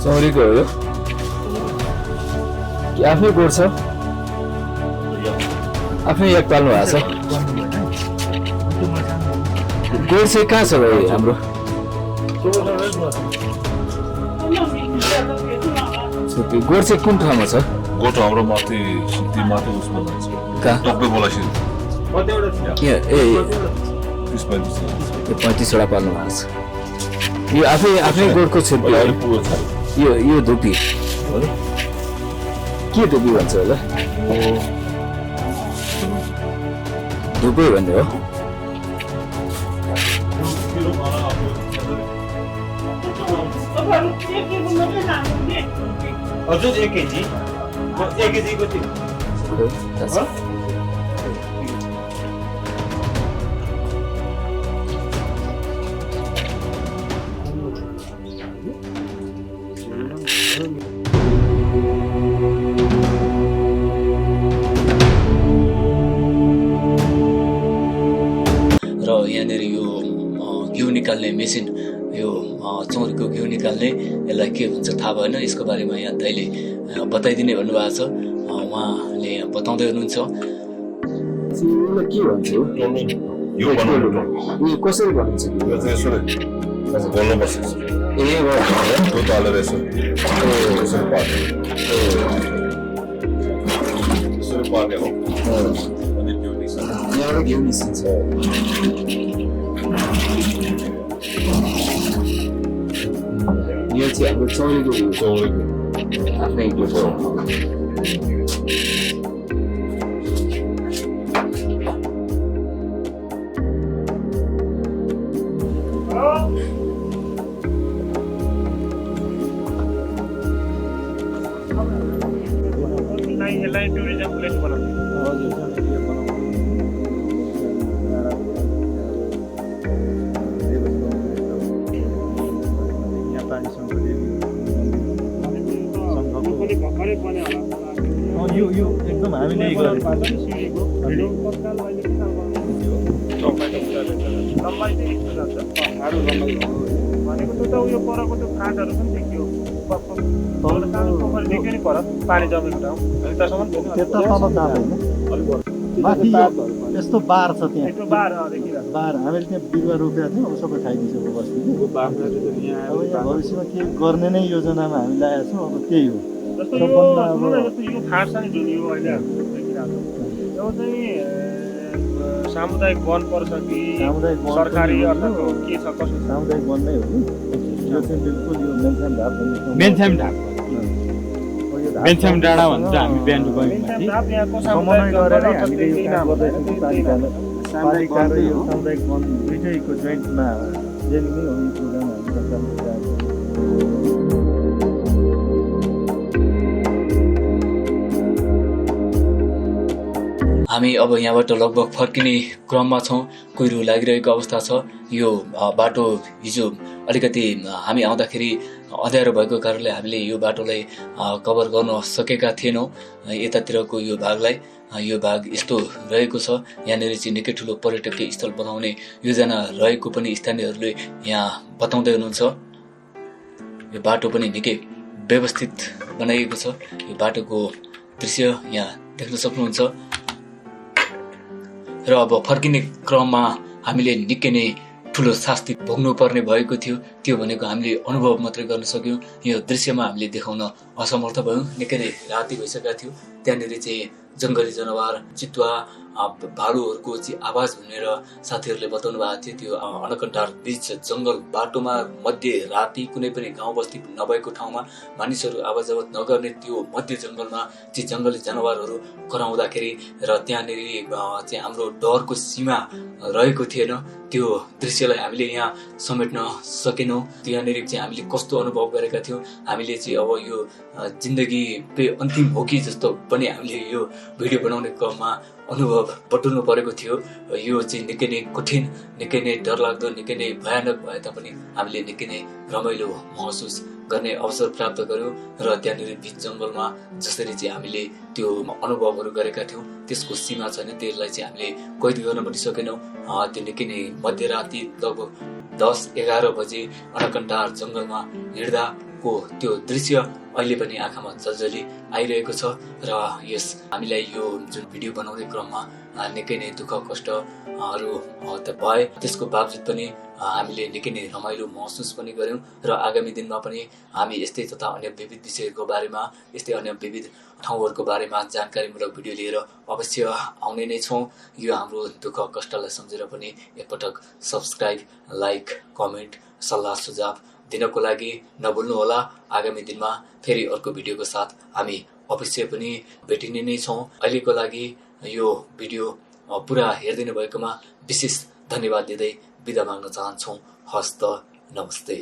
चौरीको हो यो कि आफ्नै गोठ छ? आफ्नै एक पाल्नु भएको छ। गोठ चाहिँ कहाँ छ भाइ हाम्रो? गोठ चाहिँ कुन ठाउँमा छ? गोठ हाम्रो माथि माथि उसमा जान्छ कहाँ? टक्कै बोलासी के 35वटा पाल्नु भएको छ। यो आफ्नै गोठको छेत्री यो धुपी के धुपी भन्छ होला? धुपै भन्ने हो। हजुर 1 केजी कति? र यहाँनिर यो घिउ निकाल्ने मेसिन, यो चौरीको घिउ निकाल्ने, यसलाई के भन्छ थाहा भएन, यसको बारेमा यहाँ दाइले बताइदिने भन्नुभएको छ। उहाँले बताउँदै हुनुहुन्छ। चिनीलाई के भन्छ यो बनाउनु टोल यो कसरी भनिन्छ यो चाहिँ यसरी बोल्नुपर्छ ए दुध हालेर यसरी पाक्यो यसरी पाक्यो हो अनि त्यो निस्किन्छ यहाँबाट घिउ निस्किन्छ यो चाहिँ हाम्रो चौरीको घिउ चौरीको आफ्नै घिउ हो यसलाई टुरिज्म प्लेस बनाउने यो एकदम हामीले भनेको त्यो त उयो परको त्यो काठहरू पनि देखियो पोखरी देखियो नि पर पानी जमेको ठाउँ त्यतासम्म त्यता तल जाँदैन माथि यस्तो बार छ त्यहाँ त्यो बार देखिरहेको बार हामीले त्यहाँ बिरुवा रोपेका थियौँ अब सबै खाइदिइसक्यो बस्तीले अब यहाँ भविष्यमा के गर्ने नै योजनामा हामी लागेका छौँ अब त्यही हो जस्तो यो फाँट छ नि जुन यो अहिले हामीले देखिरहेको छ यो चाहिँ सामुदायिक वन पर्छ कि सामुदायिक वन सरकारी अर्थको के छ कसो सामुदायिक वन नै हो कि यो चाहिँ बिल्कुल यो मेन्थाम ढाप भन्ने बेन्थाम ढाप बेन्थाम डाँडा भन्छ हामी बिहान गयौँ ढाप यहाँको समन्वय सामुदायिक गरेर वन हामीले यो काम गर्दैछौँ पालिका र यो सामुदायिक वन दुइटैको जोइन्टमा जेली नै हो यो प्रोग्राम हामी सञ्चालन गरिरहेको हामी अब यहाँबाट लगभग फर्किने क्रममा छौँ कुहिरो लागिरहेको अवस्था छ यो बाटो हिजो अलिकति हामी आउँदाखेरि अँध्यारो भएको कारणले हामीले यो बाटोलाई कभर गर्न सकेका थिएनौँ यतातिरको यो भागलाई यो भाग यस्तो रहेको छ यहाँनिर चाहिँ निकै ठुलो पर्यटकीय स्थल बनाउने योजना रहेको पनि स्थानीयहरूले यहाँ बताउँदै हुनुहुन्छ यो बाटो पनि निकै व्यवस्थित बनाइएको छ यो बाटोको दृश्य यहाँ देख्न सक्नुहुन्छ र अब फर्किने क्रममा हामीले निकै नै ठुलो शास्ति भोग्नु पर्ने भएको थियो त्यो भनेको हामीले अनुभव मात्रै गर्न सक्यौँ यो दृश्यमा हामीले देखाउन असमर्थ भयौँ निकै नै राति भइसकेका थियो त्यहाँनिर चाहिँ जङ्गली जनावर चितुवा भालुहरूको चाहिँ आवाज भनेर साथीहरूले बताउनु भएको थियो त्यो अनकन्टार बीच जङ्गल बाटोमा मध्य राति कुनै पनि गाउँ बस्ती नभएको ठाउँमा मानिसहरू आवाज जावत नगर्ने त्यो मध्य जङ्गलमा चाहिँ जङ्गली जनावरहरू कराउँदाखेरि र त्यहाँनिर चाहिँ हाम्रो डरको सीमा रहेको थिएन त्यो दृश्यलाई हामीले यहाँ समेट्न सकेनौँ त्यहाँनिर चाहिँ हामीले कस्तो अनुभव गरेका थियौँ हामीले चाहिँ अब यो जिन्दगी अन्तिम हो कि जस्तो पनि हामीले यो भिडियो बनाउने क्रममा अनुभव बटुल्नु परेको थियो यो चाहिँ निकै नै कठिन निकै नै डरलाग्दो निकै नै भयानक भए तापनि हामीले निकै नै रमाइलो महसुस गर्ने अवसर प्राप्त गर्यौँ र त्यहाँनिर बीच जङ्गलमा जसरी चाहिँ हामीले त्यो अनुभवहरू गरेका थियौँ त्यसको सीमा छैन त्यसलाई चाहिँ हामीले कैद गर्न पनि सकेनौँ त्यो निकै नै मध्यराति लगभग 10-11 बजे अनकन्टार जङ्गलमा हिँड्दाको त्यो दृश्य अहिले पनि आँखामा जलजली आइरहेको छ र यस हामीलाई यो जुन भिडियो बनाउने क्रममा निकै नै दुःख कष्टहरू भए त्यसको बावजुद पनि हामीले निकै नै रमाइलो महसुस पनि गर्यौँ र आगामी दिनमा पनि हामी यस्तै तथा अन्य विविध विषयको बारेमा यस्तै अन्य विविध ठाउँहरूको बारेमा जानकारीमूलक भिडियो लिएर अवश्य आउने नै छौँ यो हाम्रो दुःख कष्टलाई सम्झेर पनि एकपटक सब्सक्राइब लाइक कमेन्ट सल्लाह सुझाव दिनको लागि नभुल्नुहोला आगामी दिनमा फेरि अर्को भिडियोको साथ हामी अवश्य पनि भेटिने नै छौँ अहिलेको लागि यो भिडियो पुरा हेरिदिनु भएकोमा विशेष धन्यवाद दिँदै बिदा माग्न चाहन्छौँ हस्त नमस्ते।